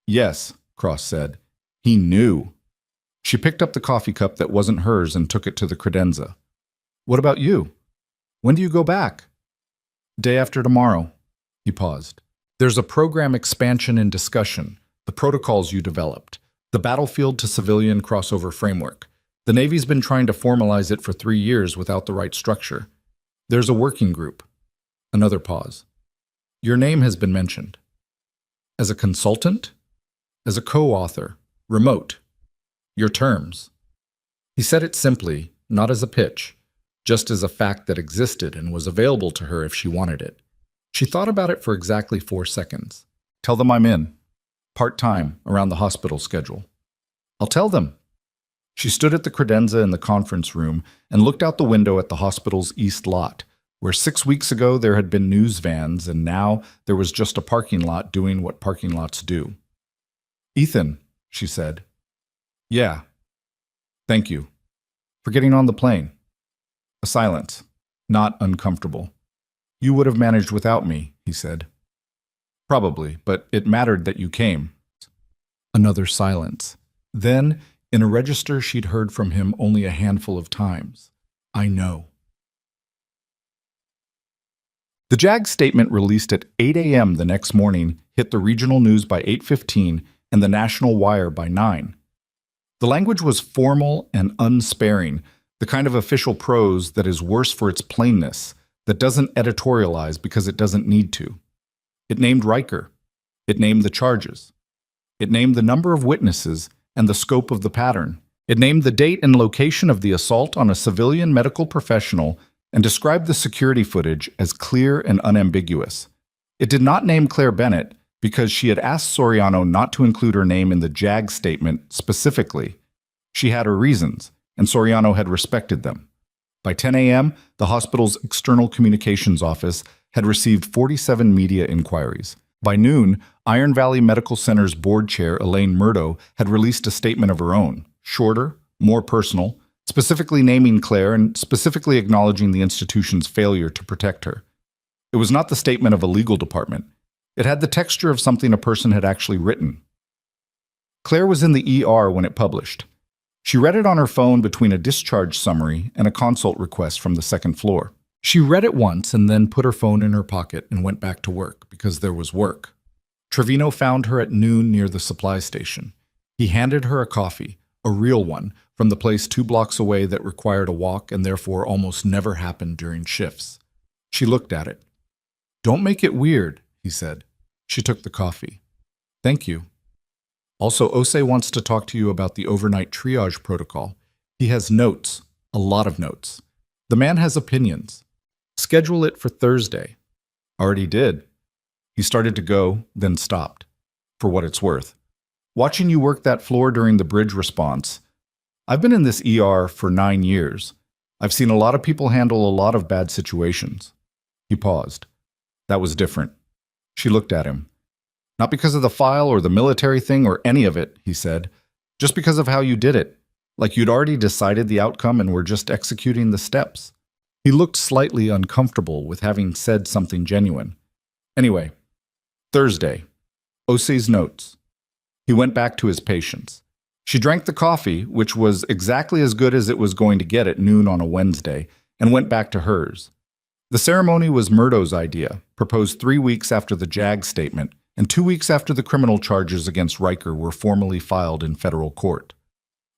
Yes, Cross said. He knew. She picked up the coffee cup that wasn't hers and took it to the credenza. What about you? When do you go back? Day after tomorrow. He paused. There's a program expansion and discussion, the protocols you developed. The battlefield to civilian crossover framework. The Navy's been trying to formalize it for 3 years without the right structure. There's a working group. Another pause. Your name has been mentioned. As a consultant? As a co-author? Remote? Your terms? He said it simply, not as a pitch, just as a fact that existed and was available to her if she wanted it. She thought about it for exactly 4 seconds. Tell them I'm in. Part-time, around the hospital schedule. I'll tell them. She stood at the credenza in the conference room and looked out the window at the hospital's east lot, where 6 weeks ago there had been news vans and now there was just a parking lot doing what parking lots do. Ethan, she said. Yeah. Thank you. For getting on the plane. A silence, not uncomfortable. You would have managed without me, he said. Probably, but it mattered that you came. Another silence. Then, in a register she'd heard from him only a handful of times. I know. The JAG statement released at 8 a.m. the next morning hit the regional news by 8:15 and the national wire by 9. The language was formal and unsparing, the kind of official prose that is worse for its plainness, that doesn't editorialize because it doesn't need to. It named Riker. It named the charges. It named the number of witnesses and the scope of the pattern. It named the date and location of the assault on a civilian medical professional and described the security footage as clear and unambiguous. It did not name Claire Bennett because she had asked Soriano not to include her name in the JAG statement specifically. She had her reasons, and Soriano had respected them. By 10 a.m., the hospital's external communications office had received 47 media inquiries. By noon, Iron Valley Medical Center's board chair, Elaine Murdo, had released a statement of her own, shorter, more personal, specifically naming Claire and specifically acknowledging the institution's failure to protect her. It was not the statement of a legal department. It had the texture of something a person had actually written. Claire was in the ER when it published. She read it on her phone between a discharge summary and a consult request from the second floor. She read it once and then put her phone in her pocket and went back to work, because there was work. Trevino found her at noon near the supply station. He handed her a coffee, a real one, from the place 2 blocks away that required a walk and therefore almost never happened during shifts. She looked at it. Don't make it weird, he said. She took the coffee. Thank you. Also, Ose wants to talk to you about the overnight triage protocol. He has notes, a lot of notes. The man has opinions. Schedule it for Thursday. Already did. He started to go, then stopped. For what it's worth. Watching you work that floor during the bridge response. I've been in this ER for 9 years. I've seen a lot of people handle a lot of bad situations. He paused. That was different. She looked at him. Not because of the file or the military thing or any of it, he said. Just because of how you did it. Like you'd already decided the outcome and were just executing the steps. He looked slightly uncomfortable with having said something genuine. Anyway, Thursday. Ose's notes. He went back to his patients. She drank the coffee, which was exactly as good as it was going to get at noon on a Wednesday, and went back to hers. The ceremony was Murdo's idea, proposed 3 weeks after the JAG statement, and 2 weeks after the criminal charges against Riker were formally filed in federal court.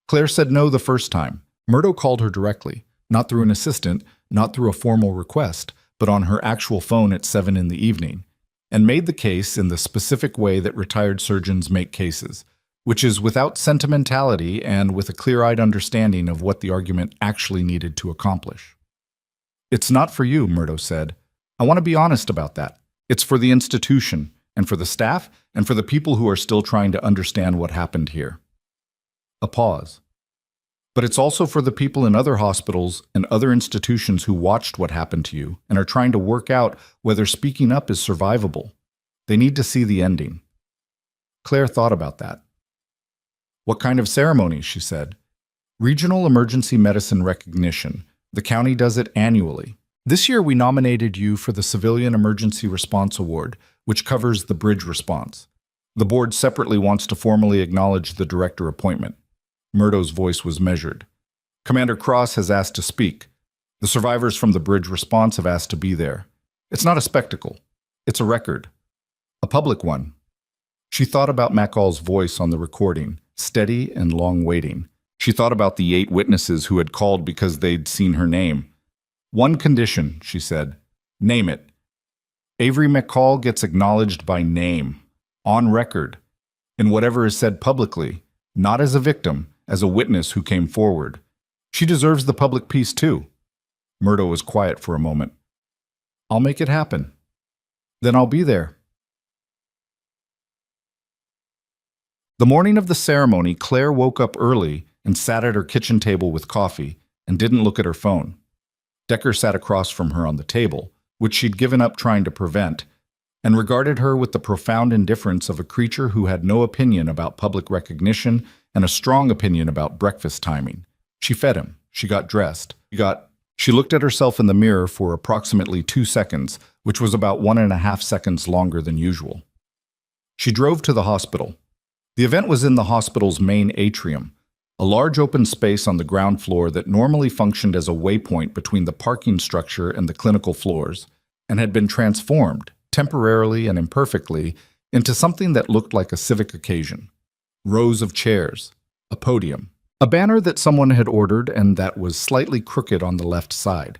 Claire said no the first time. Murdo called her directly, not through an assistant, not through a formal request, but on her actual phone at 7 in the evening, and made the case in the specific way that retired surgeons make cases, which is without sentimentality and with a clear-eyed understanding of what the argument actually needed to accomplish. It's not for you, Murdo said. I want to be honest about that. It's for the institution, and for the staff, and for the people who are still trying to understand what happened here. A pause. But it's also for the people in other hospitals and other institutions who watched what happened to you and are trying to work out whether speaking up is survivable. They need to see the ending. Claire thought about that. What kind of ceremony, she said. Regional Emergency Medicine Recognition. The county does it annually. This year we nominated you for the Civilian Emergency Response Award, which covers the bridge response. The board separately wants to formally acknowledge the director appointment. Murdo's voice was measured. Commander Cross has asked to speak. The survivors from the bridge response have asked to be there. It's not a spectacle. It's a record. A public one. She thought about McCall's voice on the recording, steady and long waiting. She thought about the 8 witnesses who had called because they'd seen her name. "One condition," she said. "Name it." Avery McCall gets acknowledged by name, on record, in whatever is said publicly, not as a victim, as a witness who came forward. She deserves the public peace too. Murdo was quiet for a moment. "I'll make it happen. Then I'll be there." The morning of the ceremony, Claire woke up early and sat at her kitchen table with coffee and didn't look at her phone. Decker sat across from her on the table, which she'd given up trying to prevent, and regarded her with the profound indifference of a creature who had no opinion about public recognition and a strong opinion about breakfast timing. She fed him. She got dressed. She looked at herself in the mirror for approximately 2 seconds, which was about 1.5 seconds longer than usual. She drove to the hospital. The event was in the hospital's main atrium, a large open space on the ground floor that normally functioned as a waypoint between the parking structure and the clinical floors, and had been transformed, temporarily and imperfectly, into something that looked like a civic occasion. Rows of chairs, a podium, a banner that someone had ordered and that was slightly crooked on the left side.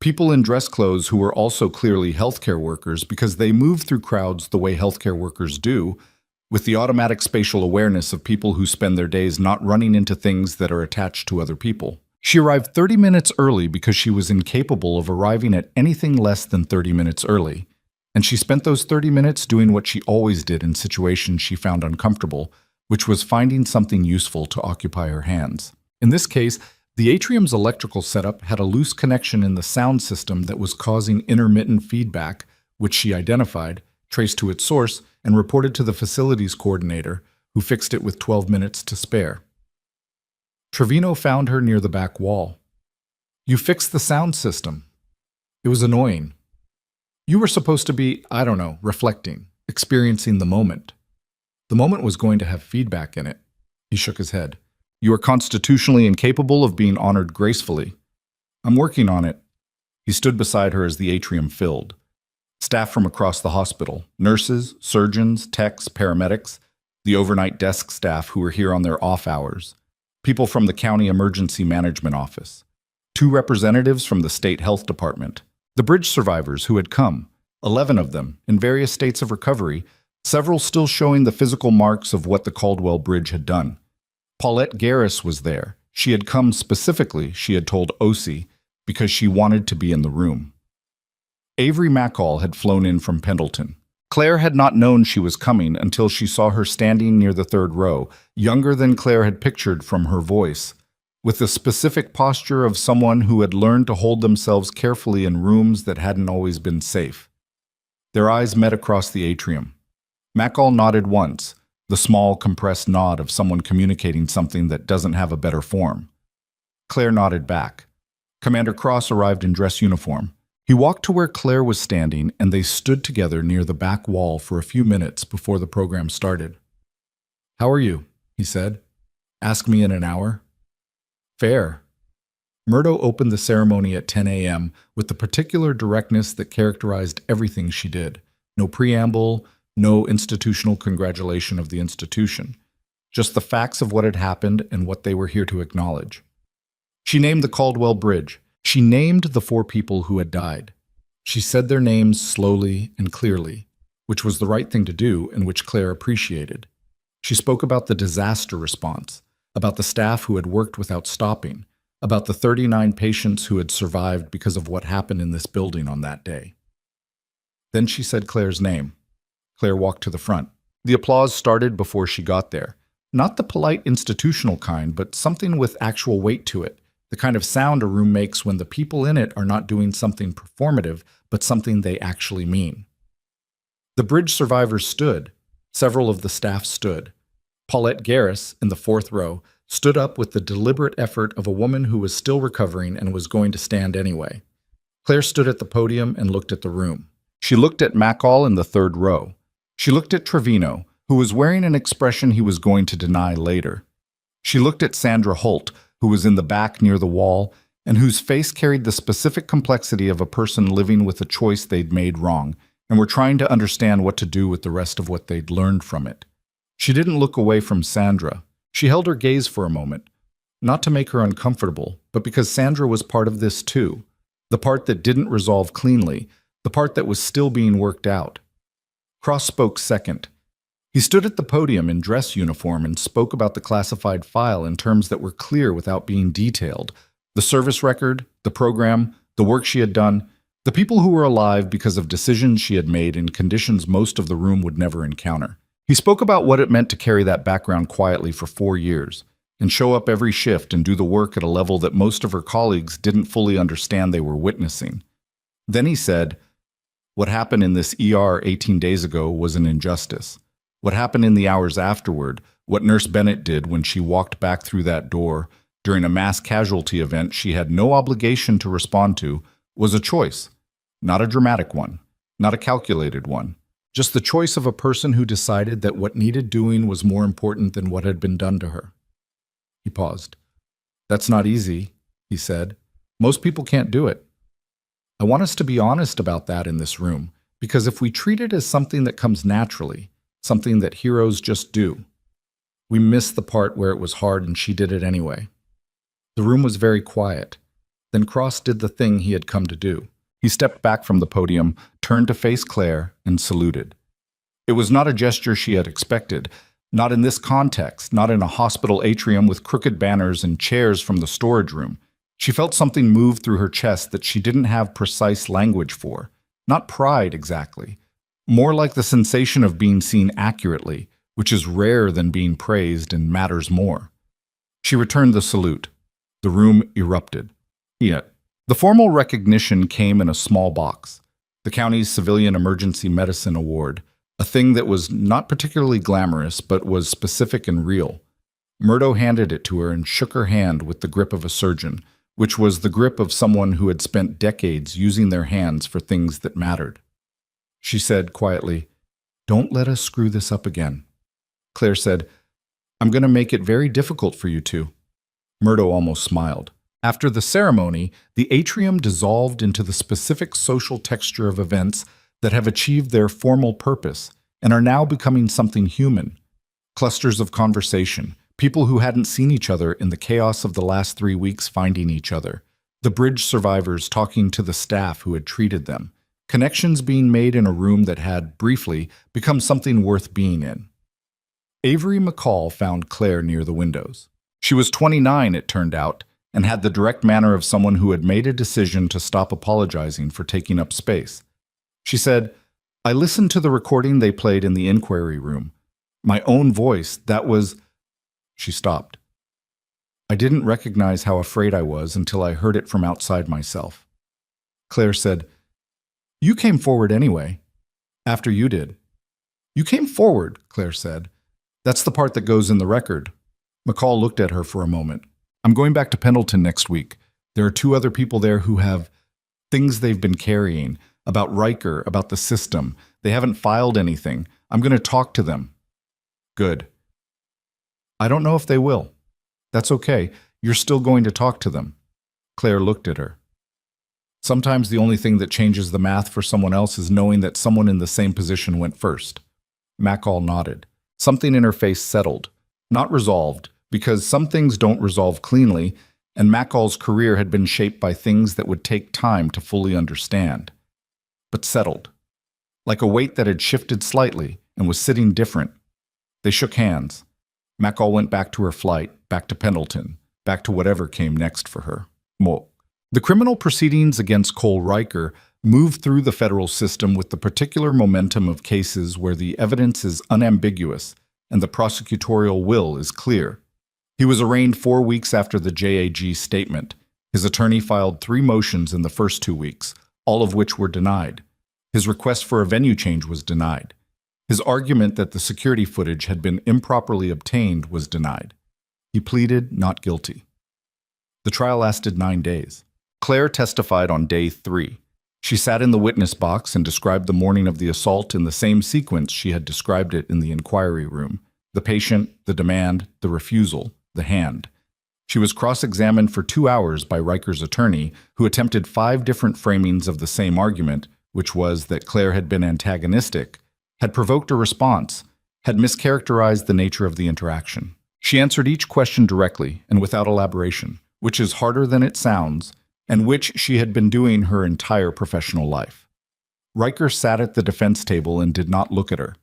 People in dress clothes who were also clearly healthcare workers because they move through crowds the way healthcare workers do, with the automatic spatial awareness of people who spend their days not running into things that are attached to other people. She arrived 30 minutes early because she was incapable of arriving at anything less than 30 minutes early, and she spent those 30 minutes doing what she always did in situations she found uncomfortable, which was finding something useful to occupy her hands. In this case, the atrium's electrical setup had a loose connection in the sound system that was causing intermittent feedback, which she identified, traced to its source, and reported to the facilities coordinator, who fixed it with 12 minutes to spare. Trevino found her near the back wall. "You fixed the sound system." It was annoying. "You were supposed to be, I don't know, reflecting, experiencing the moment. The moment was going to have feedback in it." He shook his head. "You are constitutionally incapable of being honored gracefully." "I'm working on it." He stood beside her as the atrium filled. Staff from across the hospital, nurses, surgeons, techs, paramedics, the overnight desk staff who were here on their off hours, people from the county emergency management office, 2 representatives from the state health department, the bridge survivors who had come, 11 of them, in various states of recovery, several still showing the physical marks of what the Caldwell Bridge had done. Paulette Garris was there. She had come specifically, she had told OC, because she wanted to be in the room. Avery McCall had flown in from Pendleton. Claire had not known she was coming until she saw her standing near the 3rd row, younger than Claire had pictured from her voice, with the specific posture of someone who had learned to hold themselves carefully in rooms that hadn't always been safe. Their eyes met across the atrium. McCall nodded once, the small, compressed nod of someone communicating something that doesn't have a better form. Claire nodded back. Commander Cross arrived in dress uniform. He walked to where Claire was standing, and they stood together near the back wall for a few minutes before the program started. "How are you?" he said. "Ask me in an hour." "Fair." Murdo opened the ceremony at 10 a.m. with the particular directness that characterized everything she did. No preamble, no institutional congratulation of the institution. Just the facts of what had happened and what they were here to acknowledge. She named the Caldwell Bridge. She named the 4 people who had died. She said their names slowly and clearly, which was the right thing to do and which Claire appreciated. She spoke about the disaster response, about the staff who had worked without stopping, about the 39 patients who had survived because of what happened in this building on that day. Then she said Claire's name. Claire walked to the front. The applause started before she got there. Not the polite institutional kind, but something with actual weight to it. The kind of sound a room makes when the people in it are not doing something performative, but something they actually mean. The bridge survivors stood. Several of the staff stood. Paulette Garris, in the 4th row, stood up with the deliberate effort of a woman who was still recovering and was going to stand anyway. Claire stood at the podium and looked at the room. She looked at McCall in the 3rd row. She looked at Trevino, who was wearing an expression he was going to deny later. She looked at Sandra Holt, who was in the back near the wall, and whose face carried the specific complexity of a person living with a choice they'd made wrong, and were trying to understand what to do with the rest of what they'd learned from it. She didn't look away from Sandra. She held her gaze for a moment, not to make her uncomfortable, but because Sandra was part of this too, the part that didn't resolve cleanly, the part that was still being worked out. Cross spoke second. He stood at the podium in dress uniform and spoke about the classified file in terms that were clear without being detailed. The service record, the program, the work she had done, the people who were alive because of decisions she had made in conditions most of the room would never encounter. He spoke about what it meant to carry that background quietly for 4 years and show up every shift and do the work at a level that most of her colleagues didn't fully understand they were witnessing. Then he said, "What happened in this ER 18 days ago was an injustice. What happened in the hours afterward, what Nurse Bennett did when she walked back through that door during a mass casualty event she had no obligation to respond to, was a choice. Not a dramatic one, not a calculated one. Just the choice of a person who decided that what needed doing was more important than what had been done to her." He paused. "That's not easy," he said. "Most people can't do it. I want us to be honest about that in this room, because if we treat it as something that comes naturally, something that heroes just do, we miss the part where it was hard and she did it anyway." The room was very quiet. Then Cross did the thing he had come to do. He stepped back from the podium, turned to face Claire, and saluted. It was not a gesture she had expected, not in this context, not in a hospital atrium with crooked banners and chairs from the storage room. She felt something move through her chest that she didn't have precise language for. Not pride, exactly. More like the sensation of being seen accurately, which is rare than being praised and matters more. She returned the salute. The room erupted. Yet, the formal recognition came in a small box. The county's Civilian Emergency Medicine Award, a thing that was not particularly glamorous but was specific and real. Murdo handed it to her and shook her hand with the grip of a surgeon, which was the grip of someone who had spent decades using their hands for things that mattered. She said quietly, "Don't let us screw this up again." Claire said, "I'm going to make it very difficult for you two." Murdo almost smiled. After the ceremony, the atrium dissolved into the specific social texture of events that have achieved their formal purpose and are now becoming something human. Clusters of conversation, people who hadn't seen each other in the chaos of the last 3 weeks finding each other, the bridge survivors talking to the staff who had treated them, connections being made in a room that had, briefly, become something worth being in. Avery McCall found Claire near the windows. She was 29, it turned out, and had the direct manner of someone who had made a decision to stop apologizing for taking up space. She said, "I listened to the recording they played in the inquiry room. My own voice, that was—" She stopped. "I didn't recognize how afraid I was until I heard it from outside myself." Claire said, "You came forward anyway. After you did." "You came forward," Claire said. "That's the part that goes in the record." McCall looked at her for a moment. "I'm going back to Pendleton next week. There are 2 other people there who have things they've been carrying, about Riker, about the system. They haven't filed anything. I'm going to talk to them." "Good." "I don't know if they will." "That's okay. You're still going to talk to them." Claire looked at her. Sometimes the only thing that changes the math for someone else is knowing that someone in the same position went first. McCall nodded. Something in her face settled. Not resolved, because some things don't resolve cleanly, and McCall's career had been shaped by things that would take time to fully understand. But settled. Like a weight that had shifted slightly and was sitting different. They shook hands. McCall went back to her flight, back to Pendleton, back to whatever came next for her. The criminal proceedings against Cole Riker moved through the federal system with the particular momentum of cases where the evidence is unambiguous and the prosecutorial will is clear. He was arraigned 4 weeks after the JAG statement. His attorney filed 3 motions in the first 2 weeks, all of which were denied. His request for a venue change was denied. His argument that the security footage had been improperly obtained was denied. He pleaded not guilty. The trial lasted 9 days. Claire testified on day 3. She sat in the witness box and described the morning of the assault in the same sequence she had described it in the inquiry room: the patient, the demand, the refusal, the hand. She was cross-examined for 2 hours by Riker's attorney, who attempted 5 different framings of the same argument, which was that Claire had been antagonistic, had provoked a response, had mischaracterized the nature of the interaction. She answered each question directly and without elaboration, which is harder than it sounds, and which she had been doing her entire professional life. Riker sat at the defense table and did not look at her.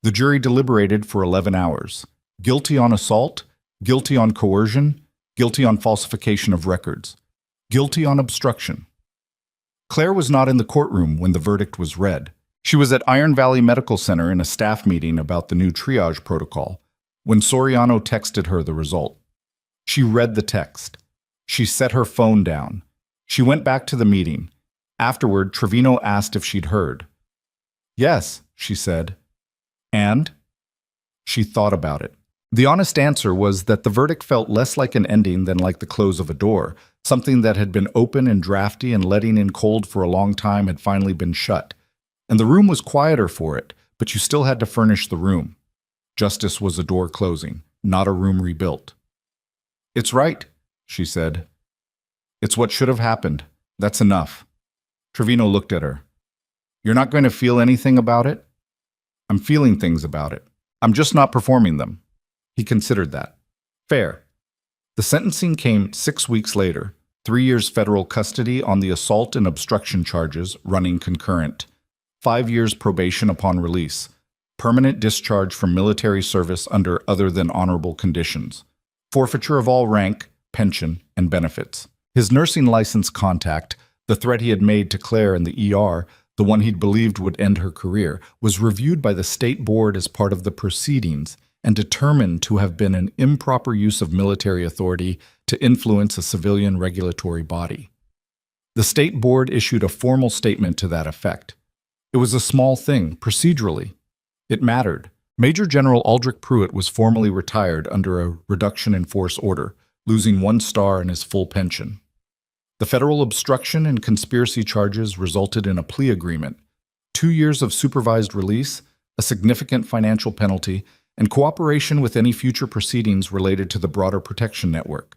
The jury deliberated for 11 hours. Guilty on assault, guilty on coercion, guilty on falsification of records, guilty on obstruction. Claire was not in the courtroom when the verdict was read. She was at Iron Valley Medical Center in a staff meeting about the new triage protocol when Soriano texted her the result. She read the text. She set her phone down. She went back to the meeting. Afterward, Trevino asked if she'd heard. Yes, she said. And? She thought about it. The honest answer was that the verdict felt less like an ending than like the close of a door. Something that had been open and drafty and letting in cold for a long time had finally been shut. And the room was quieter for it, but you still had to furnish the room. Justice was a door closing, not a room rebuilt. It's right, she said. It's what should have happened. That's enough. Trevino looked at her. You're not going to feel anything about it? I'm feeling things about it. I'm just not performing them. He considered that. Fair. The sentencing came 6 weeks later, 3 years federal custody on the assault and obstruction charges running concurrent, 5 years probation upon release, permanent discharge from military service under other than honorable conditions, forfeiture of all rank, pension, and benefits. His nursing license contact, the threat he had made to Claire in the ER, the one he'd believed would end her career, was reviewed by the state board as part of the proceedings and determined to have been an improper use of military authority to influence a civilian regulatory body. The state board issued a formal statement to that effect. It was a small thing, procedurally. It mattered. Major General Aldrich Pruitt was formally retired under a reduction in force order, losing 1 star and his full pension. The federal obstruction and conspiracy charges resulted in a plea agreement, 2 years of supervised release, a significant financial penalty, and cooperation with any future proceedings related to the broader protection network.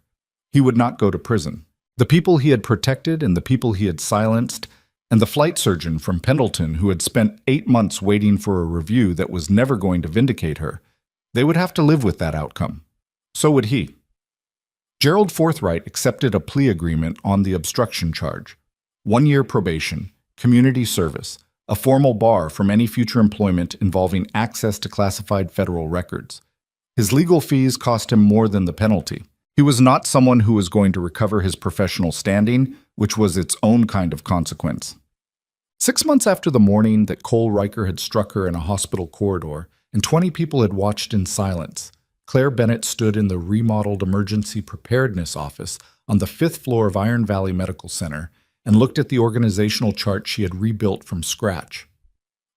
He would not go to prison. The people he had protected and the people he had silenced, and the flight surgeon from Pendleton who had spent 8 months waiting for a review that was never going to vindicate her, they would have to live with that outcome. So would he. Gerald Forthright accepted a plea agreement on the obstruction charge, 1 year probation, community service, a formal bar from any future employment involving access to classified federal records. His legal fees cost him more than the penalty. He was not someone who was going to recover his professional standing, which was its own kind of consequence. 6 months after the morning that Cole Riker had struck her in a hospital corridor, and 20 people had watched in silence, Claire Bennett stood in the remodeled emergency preparedness office on the 5th floor of Iron Valley Medical Center and looked at the organizational chart she had rebuilt from scratch.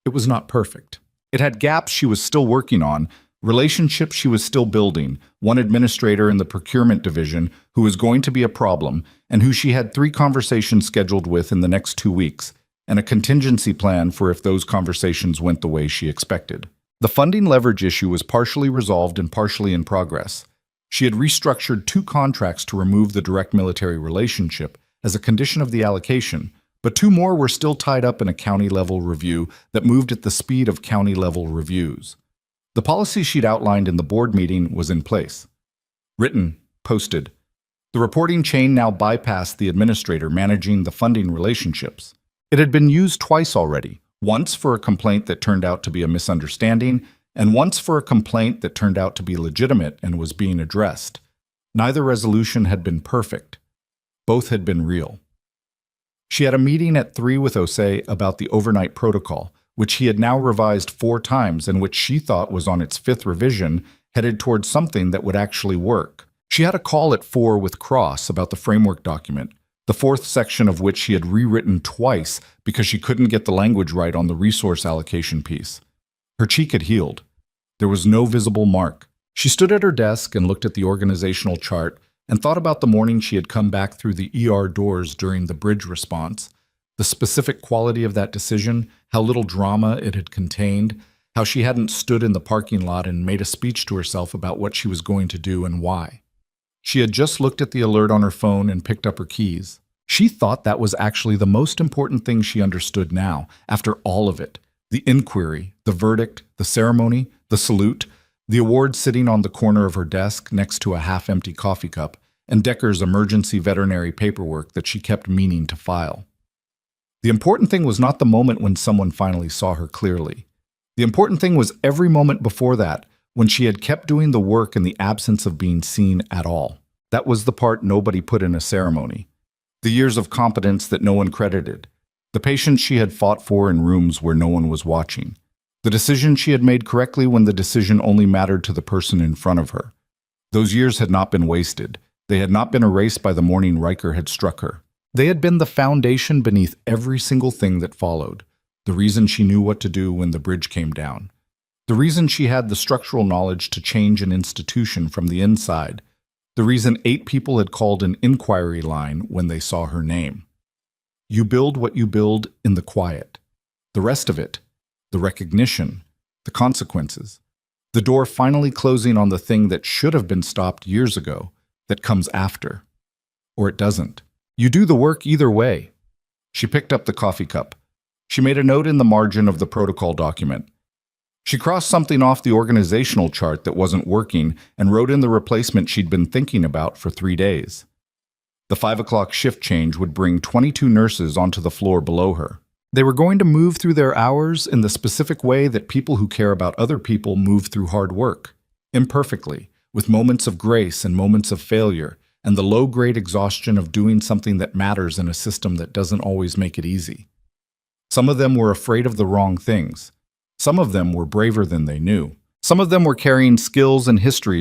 It was not perfect. It had gaps she was still working on, relationships she was still building, one administrator in the procurement division who was going to be a problem and who she had 3 conversations scheduled with in the next 2 weeks, and a contingency plan for if those conversations went the way she expected. The funding leverage issue was partially resolved and partially in progress. She had restructured 2 contracts to remove the direct military relationship as a condition of the allocation, but 2 more were still tied up in a county-level review that moved at the speed of county-level reviews. The policy she'd outlined in the board meeting was in place. Written, posted. The reporting chain now bypassed the administrator managing the funding relationships. It had been used twice already, once for a complaint that turned out to be a misunderstanding, and once for a complaint that turned out to be legitimate and was being addressed. Neither resolution had been perfect. Both had been real. She had a meeting at 3 with Osei about the overnight protocol, which he had now revised 4 times and which she thought was on its 5th revision, headed towards something that would actually work. She had a call at 4 with Cross about the framework document, the 4th section of which she had rewritten twice because she couldn't get the language right on the resource allocation piece. Her cheek had healed. There was no visible mark. She stood at her desk and looked at the organizational chart and thought about the morning she had come back through the ER doors during the bridge response, the specific quality of that decision, how little drama it had contained, how she hadn't stood in the parking lot and made a speech to herself about what she was going to do and why. She had just looked at the alert on her phone and picked up her keys. She thought that was actually the most important thing she understood now, after all of it. The inquiry, the verdict, the ceremony, the salute, The award sitting on the corner of her desk next to a half-empty coffee cup, and Decker's emergency veterinary paperwork that she kept meaning to file. The important thing was not the moment when someone finally saw her clearly. The important thing was every moment before that, when she had kept doing the work in the absence of being seen at all. That was the part nobody put in a ceremony. The years of competence that no one credited. The patience she had fought for in rooms where no one was watching. The decision she had made correctly when the decision only mattered to the person in front of her. Those years had not been wasted. They had not been erased by the morning Riker had struck her. They had been the foundation beneath every single thing that followed. The reason she knew what to do when the bridge came down. The reason she had the structural knowledge to change an institution from the inside. The reason 8 people had called an inquiry line when they saw her name. You build what you build in the quiet. The rest of it, the recognition, the consequences, the door finally closing on the thing that should have been stopped years ago, that comes after. Or it doesn't. You do the work either way. She picked up the coffee cup. She made a note in the margin of the protocol document. She crossed something off the organizational chart that wasn't working and wrote in the replacement she'd been thinking about for 3 days. The 5 o'clock shift change would bring 22 nurses onto the floor below her. They were going to move through their hours in the specific way that people who care about other people move through hard work, imperfectly, with moments of grace and moments of failure, and the low-grade exhaustion of doing something that matters in a system that doesn't always make it easy. Some of them were afraid of the wrong things. Some of them were braver than they knew. Some of them were carrying skills and histories